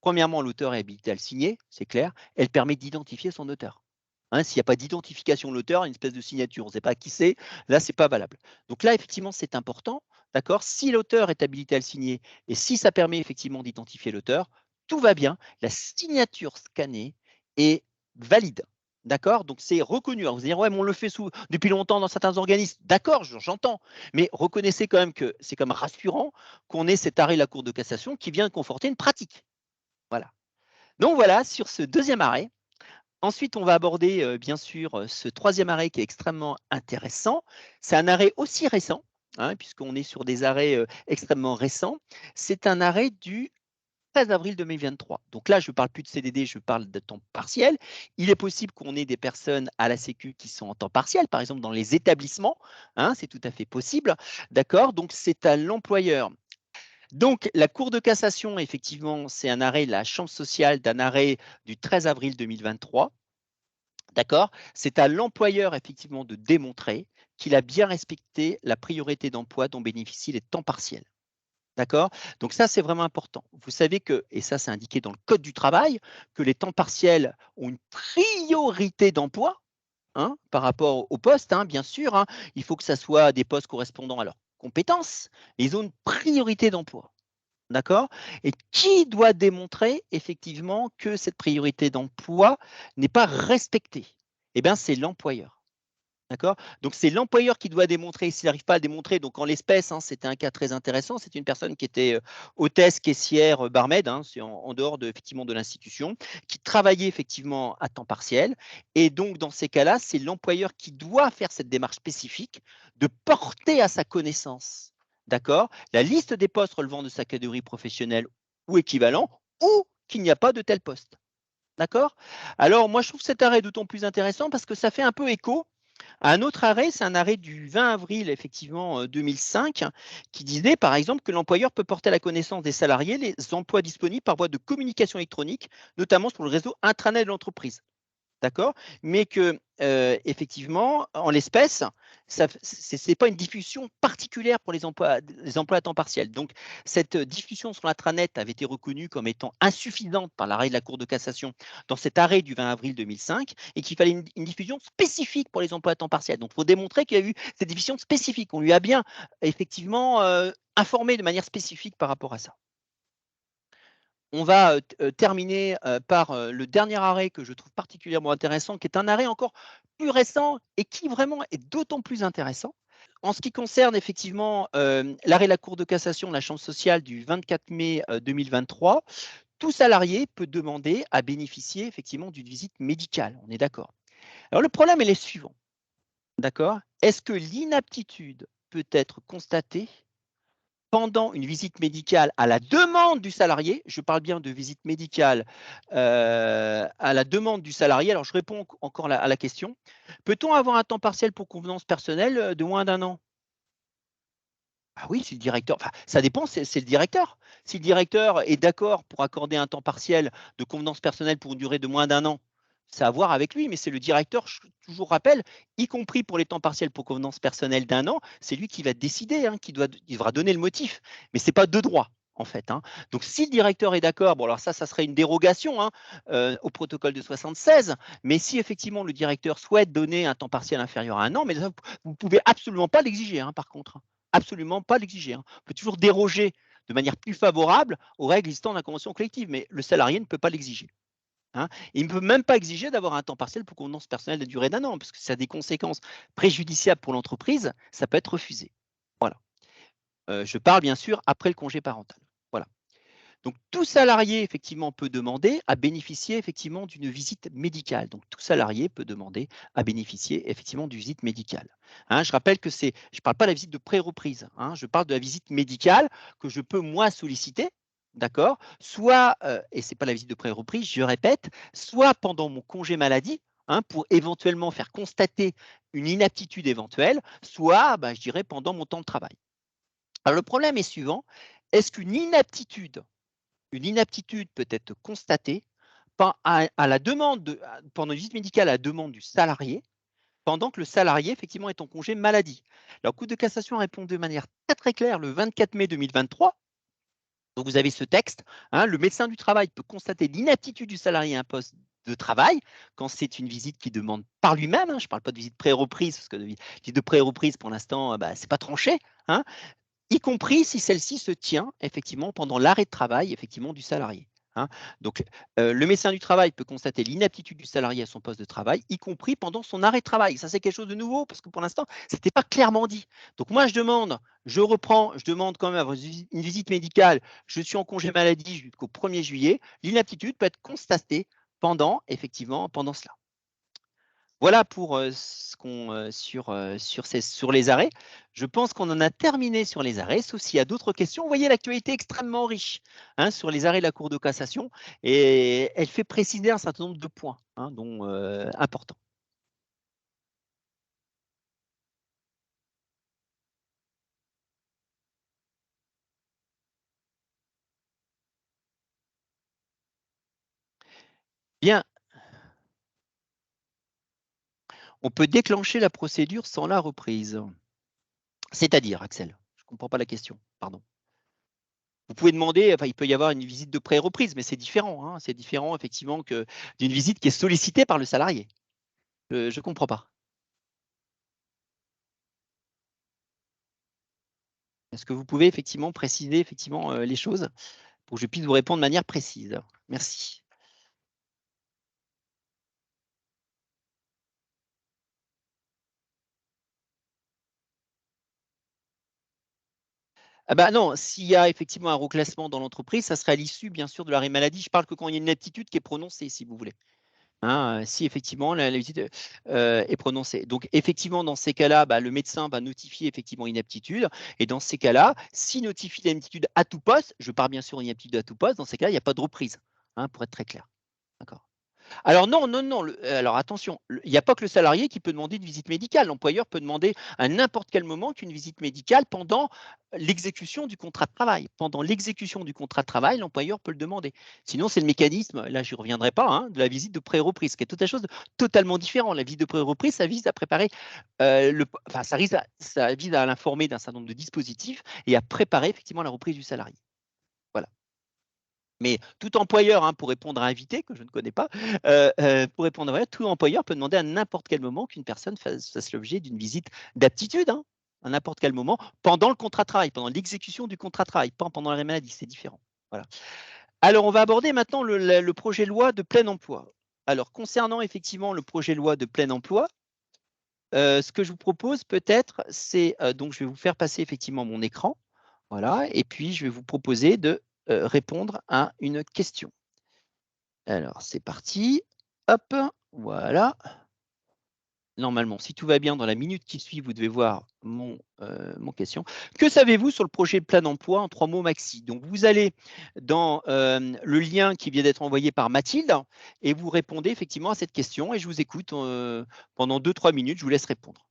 Premièrement, l'auteur est habilité à le signer, c'est clair. Elle permet d'identifier son auteur. Hein, s'il n'y a pas d'identification de l'auteur, une espèce de signature, on ne sait pas qui c'est, là, ce n'est pas valable. Donc là, effectivement, c'est important. D'accord. Si l'auteur est habilité à le signer et si ça permet effectivement d'identifier l'auteur, tout va bien. La signature scannée est valide. D'accord. Donc c'est reconnu. Alors vous allez dire, ouais, mais on le fait depuis longtemps dans certains organismes. D'accord, j'entends. Mais reconnaissez quand même que c'est comme rassurant qu'on ait cet arrêt de la Cour de cassation qui vient conforter une pratique. Voilà. Donc voilà, sur ce deuxième arrêt. Ensuite, on va aborder bien sûr ce troisième arrêt qui est extrêmement intéressant. C'est un arrêt aussi récent, hein, puisqu'on est sur des arrêts extrêmement récents. C'est un arrêt du 13 avril 2023. Donc là, je ne parle plus de CDD, je parle de temps partiel. Il est possible qu'on ait des personnes à la Sécu qui sont en temps partiel, par exemple dans les établissements, hein, c'est tout à fait possible. D'accord. Donc c'est à l'employeur. Donc, la Cour de cassation, effectivement, c'est un arrêt de la Chambre sociale d'un arrêt du 13 avril 2023. D'accord. C'est à l'employeur, effectivement, de démontrer qu'il a bien respecté la priorité d'emploi dont bénéficient les temps partiels. D'accord? Donc ça, c'est vraiment important. Vous savez que, et ça, c'est indiqué dans le code du travail, que les temps partiels ont une priorité d'emploi, hein, par rapport au poste, hein, bien sûr, hein. Il faut que ça soit des postes correspondant à leurs compétences, mais ils ont une priorité d'emploi. D'accord? Et qui doit démontrer effectivement que cette priorité d'emploi n'est pas respectée? Eh bien, c'est l'employeur. D'accord? Donc c'est l'employeur qui doit démontrer. S'il n'arrive pas à démontrer, donc en l'espèce, hein, c'était un cas très intéressant. C'est une personne qui était hôtesse, caissière, barmaid, hein, c'est en dehors de, effectivement, de l'institution, qui travaillait effectivement à temps partiel. Et donc dans ces cas-là, c'est l'employeur qui doit faire cette démarche spécifique de porter à sa connaissance, d'accord, la liste des postes relevant de sa catégorie professionnelle ou équivalent, ou qu'il n'y a pas de tel poste. D'accord? Alors moi je trouve cet arrêt d'autant plus intéressant parce que ça fait un peu écho un autre arrêt, c'est un arrêt du 20 avril, effectivement, 2005, qui disait, par exemple, que l'employeur peut porter à la connaissance des salariés les emplois disponibles par voie de communication électronique, notamment sur le réseau intranet de l'entreprise. D'accord? Mais que, effectivement, en l'espèce, c'est pas une diffusion particulière pour les emplois à temps partiel. Donc cette diffusion sur l'intranet avait été reconnue comme étant insuffisante par l'arrêt de la Cour de cassation dans cet arrêt du 20 avril 2005 et qu'il fallait une diffusion spécifique pour les emplois à temps partiel. Donc il faut démontrer qu'il y a eu cette diffusion spécifique. On lui a bien, effectivement, informé de manière spécifique par rapport à ça. On va terminer par le dernier arrêt que je trouve particulièrement intéressant, qui est un arrêt encore plus récent et qui vraiment est d'autant plus intéressant. En ce qui concerne effectivement l'arrêt de la Cour de cassation de la Chambre sociale du 24 mai 2023, tout salarié peut demander à bénéficier effectivement d'une visite médicale. On est d'accord. Alors le problème est le suivant. D'accord? Est-ce que l'inaptitude peut être constatée pendant une visite médicale à la demande du salarié, je parle bien de visite médicale à la demande du salarié. Alors, je réponds encore à la question. Peut-on avoir un temps partiel pour convenance personnelle de moins d'un an? Ah oui, si le directeur, enfin, ça dépend, c'est le directeur. Si le directeur est d'accord pour accorder un temps partiel de convenance personnelle pour une durée de moins d'un an, c'est à voir avec lui, mais c'est le directeur, je toujours rappelle, y compris pour les temps partiels pour convenance personnelle d'un an, c'est lui qui va décider, hein, il devra donner le motif, mais c'est pas de droit, en fait, hein. Donc si le directeur est d'accord, bon alors ça serait une dérogation, hein, au protocole de 76, mais si effectivement le directeur souhaite donner un temps partiel inférieur à un an, mais ça, vous ne pouvez absolument pas l'exiger, hein, par contre, hein. Absolument pas l'exiger, hein. On peut toujours déroger de manière plus favorable aux règles existant dans la convention collective, mais le salarié ne peut pas l'exiger, hein. Il ne peut même pas exiger d'avoir un temps partiel pour convenance personnelle de durée d'un an, parce que ça a des conséquences préjudiciables pour l'entreprise, ça peut être refusé. Voilà. Je parle bien sûr après le congé parental. Voilà. Donc tout salarié effectivement peut demander à bénéficier effectivement d'une visite médicale. Donc tout salarié peut demander à bénéficier effectivement d'une visite médicale. Hein, je rappelle que je ne parle pas de la visite de pré-reprise, hein, je parle de la visite médicale que je peux moi solliciter, d'accord, soit, et ce n'est pas la visite de pré-reprise, je répète, soit pendant mon congé maladie, hein, pour éventuellement faire constater une inaptitude éventuelle, soit, bah, je dirais, pendant mon temps de travail. Alors le problème est suivant, est-ce qu'une inaptitude peut être constatée à la demande pendant une visite médicale à la demande du salarié, pendant que le salarié effectivement est en congé maladie. La Cour de cassation répond de manière très très claire le 24 mai 2023. Donc vous avez ce texte, hein, le médecin du travail peut constater l'inaptitude du salarié à un poste de travail quand c'est une visite qui demande par lui-même, hein, je ne parle pas de visite pré-reprise, parce que de visite de pré-reprise pour l'instant, bah, ce n'est pas tranché, hein, y compris si celle-ci se tient effectivement pendant l'arrêt de travail effectivement du salarié, hein. Donc, le médecin du travail peut constater l'inaptitude du salarié à son poste de travail, y compris pendant son arrêt de travail. Ça, c'est quelque chose de nouveau parce que pour l'instant, ce n'était pas clairement dit. Donc moi, je demande quand même à une visite médicale. Je suis en congé maladie jusqu'au 1er juillet. L'inaptitude peut être constatée pendant cela. Voilà pour ce qu'on sur les arrêts. Je pense qu'on en a terminé sur les arrêts, sauf s'il y a d'autres questions. Vous voyez, l'actualité est extrêmement riche, hein, sur les arrêts de la Cour de cassation et elle fait préciser un certain nombre de points, hein, dont importants. Bien, on peut déclencher la procédure sans la reprise. C'est-à-dire, Axel? Je ne comprends pas la question, pardon. Vous pouvez demander, enfin, il peut y avoir une visite de pré-reprise, mais c'est différent, hein. C'est différent effectivement que d'une visite qui est sollicitée par le salarié. Je ne comprends pas. Est-ce que vous pouvez effectivement préciser effectivement les choses pour que je puisse vous répondre de manière précise? Merci. Ah bah non, s'il y a effectivement un reclassement dans l'entreprise, ça serait à l'issue, bien sûr, de l'arrêt maladie. Je parle que quand il y a une aptitude qui est prononcée, si vous voulez. Hein, si effectivement la visite est prononcée. Donc effectivement, dans ces cas-là, bah, le médecin va notifier effectivement une aptitude. Et dans ces cas-là, s'il notifie l'inaptitude à tout poste, je pars bien sûr une aptitude à tout poste, dans ces cas-là, il n'y a pas de reprise, hein, pour être très clair. D'accord. Alors non, non, non, alors attention, il n'y a pas que le salarié qui peut demander une visite médicale. L'employeur peut demander à n'importe quel moment qu'une visite médicale pendant l'exécution du contrat de travail. Pendant l'exécution du contrat de travail, l'employeur peut le demander. Sinon, c'est le mécanisme, là je n'y reviendrai pas, hein, de la visite de pré-reprise, qui est toute chose de totalement différent. La visite de pré-reprise, ça vise à préparer, enfin ça vise à l'informer d'un certain nombre de dispositifs et à préparer effectivement la reprise du salarié. Voilà. Mais tout employeur, hein, pour répondre à invité, que je ne connais pas, pour répondre à tout employeur peut demander à n'importe quel moment qu'une personne fasse l'objet d'une visite d'aptitude, hein, à n'importe quel moment, pendant le contrat de travail, pendant l'exécution du contrat de travail, pas pendant l'arrêt maladie, c'est différent. Voilà. Alors, on va aborder maintenant le projet de loi de plein emploi. Alors, concernant effectivement le projet de loi de plein emploi, ce que je vous propose peut-être, c'est donc je vais vous faire passer effectivement mon écran, voilà, et puis je vais vous proposer de répondre à une question. Alors, c'est parti. Hop, voilà. Normalement, si tout va bien, dans la minute qui suit, vous devez voir mon question. Que savez-vous sur le projet Plein Emploi en 3 mots maxi? Donc, vous allez dans le lien qui vient d'être envoyé par Mathilde et vous répondez effectivement à cette question et je vous écoute pendant 2-3 minutes. Je vous laisse répondre.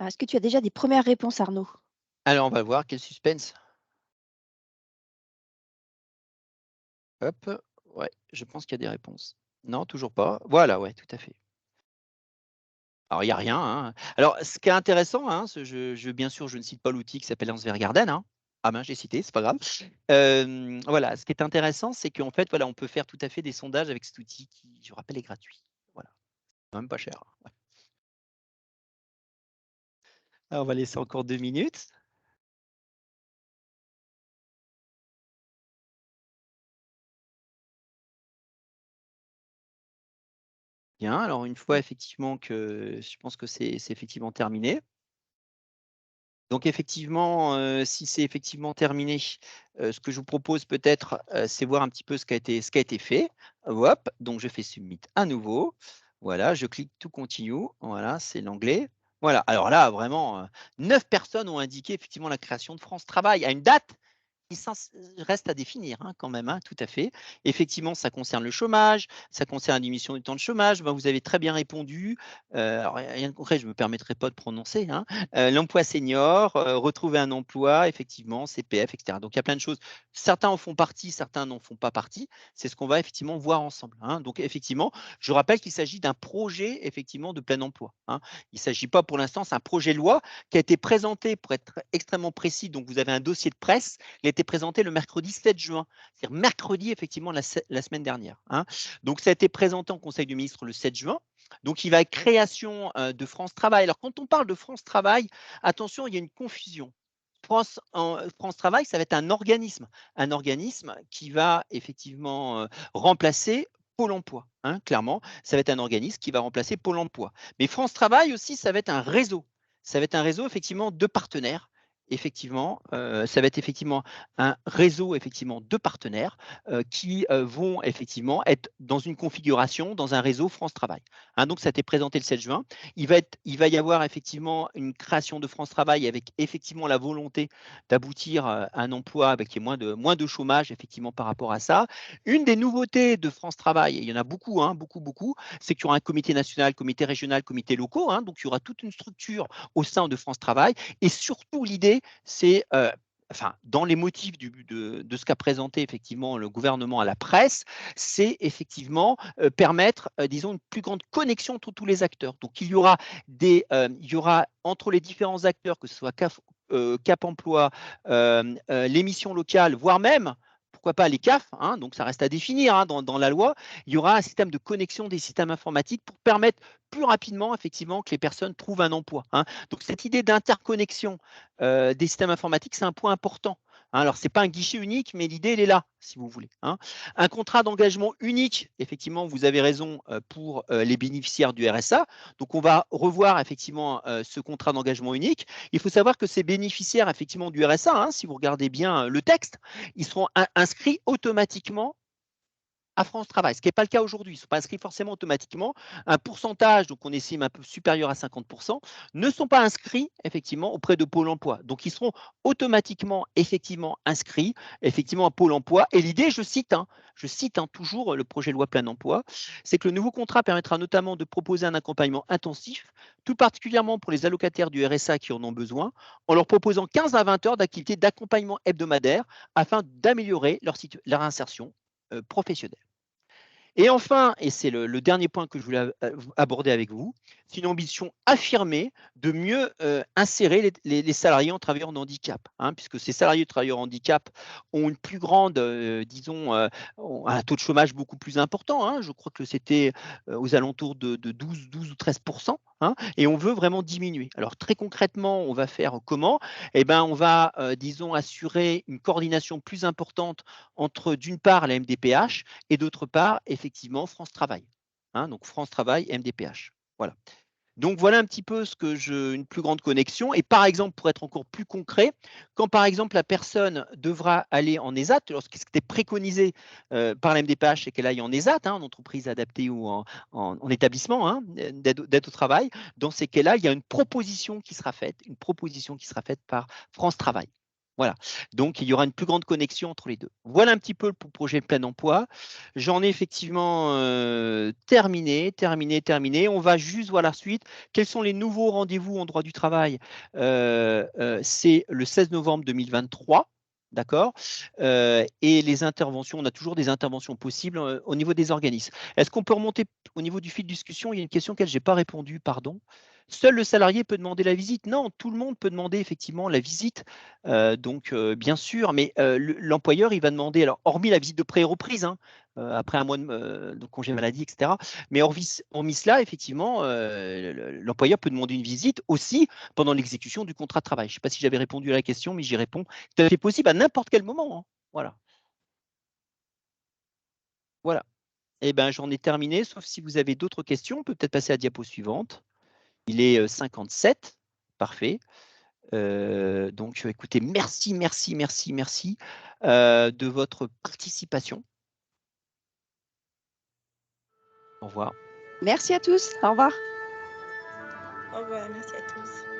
Est-ce que tu as déjà des premières réponses, Arnaud? Alors, on va voir quel suspense. Hop, ouais, je pense qu'il y a des réponses. Non, toujours pas. Voilà, ouais, tout à fait. Alors, il n'y a rien, hein. Alors, ce qui est intéressant, hein, bien sûr, je ne cite pas l'outil qui s'appelle Ansvergarden, hein. Ah ben, j'ai cité, c'est pas grave. Voilà, ce qui est intéressant, c'est qu'en fait, voilà, on peut faire tout à fait des sondages avec cet outil qui, je rappelle, est gratuit. Voilà, même pas cher. Ouais. Alors, on va laisser encore 2 minutes. Bien, alors une fois effectivement que je pense que c'est effectivement terminé. Donc effectivement, si c'est effectivement terminé, ce que je vous propose peut-être, c'est voir un petit peu ce qui a été fait. Hop, donc je fais submit à nouveau. Voilà, je clique to continue. Voilà, c'est l'anglais. Voilà, alors là vraiment, 9 personnes ont indiqué effectivement la création de France Travail à une date reste à définir, hein, quand même, hein, tout à fait. Effectivement, ça concerne le chômage, ça concerne la diminution du temps de chômage. Ben, vous avez très bien répondu. Alors, rien de concret, je ne me permettrai pas de prononcer, hein. L'emploi senior, retrouver un emploi, effectivement, CPF, etc. Donc, il y a plein de choses. Certains en font partie, certains n'en font pas partie. C'est ce qu'on va effectivement voir ensemble, hein. Donc, effectivement, je rappelle qu'il s'agit d'un projet effectivement de plein emploi, hein. Il ne s'agit pas pour l'instant, c'est un projet de loi qui a été présenté, pour être extrêmement précis. Donc, vous avez un dossier de presse. Il a été présenté le mercredi 7 juin, c'est-à-dire mercredi effectivement la semaine dernière, hein. Donc ça a été présenté en Conseil du ministre le 7 juin. Donc il va être création de France Travail. Alors quand on parle de France Travail, attention, il y a une confusion. France Travail, ça va être un organisme qui va effectivement remplacer Pôle emploi, hein, clairement. Ça va être un organisme qui va remplacer Pôle emploi. Mais France Travail aussi, ça va être un réseau. Ça va être un réseau effectivement de partenaires effectivement, ça va être effectivement un réseau effectivement de partenaires qui vont effectivement être dans une configuration, dans un réseau France Travail. Hein, donc, ça a été présenté le 7 juin. Il va y avoir effectivement une création de France Travail avec effectivement la volonté d'aboutir à un emploi avec moins de chômage effectivement par rapport à ça. Une des nouveautés de France Travail, et il y en a beaucoup, hein, beaucoup, c'est qu'il y aura un comité national, comité régional, comité locaux. Hein, donc, il y aura toute une structure au sein de France Travail. Et surtout, l'idée, c'est enfin, dans les motifs de ce qu'a présenté effectivement le gouvernement à la presse, c'est effectivement permettre, disons, une plus grande connexion entre tous les acteurs. Donc, il y aura entre les différents acteurs, que ce soit Cap Emploi, les missions locales, voire même pourquoi pas les CAF, hein, donc ça reste à définir hein, dans la loi, il y aura un système de connexion des systèmes informatiques pour permettre plus rapidement, effectivement, que les personnes trouvent un emploi. Hein. Donc, cette idée d'interconnexion des systèmes informatiques, c'est un point important. Hein. Alors, ce n'est pas un guichet unique, mais l'idée, elle est là, si vous voulez. Hein. Un contrat d'engagement unique, effectivement, vous avez raison, pour les bénéficiaires du RSA. Donc, on va revoir, effectivement, ce contrat d'engagement unique. Il faut savoir que ces bénéficiaires, effectivement, du RSA, hein, si vous regardez bien le texte, ils seront inscrits automatiquement à France Travail, ce qui n'est pas le cas aujourd'hui. Ils ne sont pas inscrits forcément automatiquement. Un pourcentage, donc on estime un peu supérieur à 50%, ne sont pas inscrits effectivement auprès de Pôle emploi. Donc ils seront automatiquement effectivement inscrits effectivement à Pôle emploi. Et l'idée, je cite toujours le projet de loi plein emploi, c'est que le nouveau contrat permettra notamment de proposer un accompagnement intensif, tout particulièrement pour les allocataires du RSA qui en ont besoin, en leur proposant 15 à 20 heures d'activité d'accompagnement hebdomadaire afin d'améliorer leur insertion professionnelle. Et enfin, et c'est le dernier point que je voulais aborder avec vous, c'est une ambition affirmée de mieux insérer les salariés en travailleurs de handicap, hein, puisque ces salariés de travailleurs en handicap ont une plus grande, disons, ont un taux de chômage beaucoup plus important. Hein, je crois que c'était aux alentours de 12 ou 13%. Hein, et on veut vraiment diminuer. Alors très concrètement, on va faire comment? Eh ben, on va, disons, assurer une coordination plus importante entre d'une part la MDPH et d'autre part, effectivement, France Travail. Hein, donc France Travail, MDPH. Voilà. Donc voilà un petit peu une plus grande connexion. Et par exemple, pour être encore plus concret, quand par exemple la personne devra aller en ESAT, lorsqu'il était préconisé par la MDPH, c'est qu'elle aille en ESAT, hein, en entreprise adaptée ou en établissement hein, d'aide au travail, dans ces cas-là, il y a une proposition qui sera faite par France Travail. Voilà. Donc, il y aura une plus grande connexion entre les deux. Voilà un petit peu pour le projet plein emploi. J'en ai effectivement terminé. On va juste voir la suite. Quels sont les nouveaux rendez-vous en droit du travail? C'est le 16 novembre 2023. D'accord. Et les interventions, on a toujours des interventions possibles au niveau des organismes. Est-ce qu'on peut remonter au niveau du fil de discussion? Il y a une question auquel je n'ai pas répondu, pardon. Seul le salarié peut demander la visite? Non, tout le monde peut demander effectivement la visite. Donc, bien sûr, mais l'employeur, il va demander, alors, hormis la visite de pré-reprise, hein, après un mois de congé maladie, etc. Mais hormis cela, effectivement, l'employeur peut demander une visite aussi pendant l'exécution du contrat de travail. Je ne sais pas si j'avais répondu à la question, mais j'y réponds. C'est possible à n'importe quel moment. Hein. Voilà. Voilà. Eh ben, j'en ai terminé, sauf si vous avez d'autres questions. On peut peut-être passer à la diapo suivante. Il est 57. Parfait. Donc, écoutez, merci de votre participation. Au revoir. Merci à tous. Au revoir. Au revoir, merci à tous.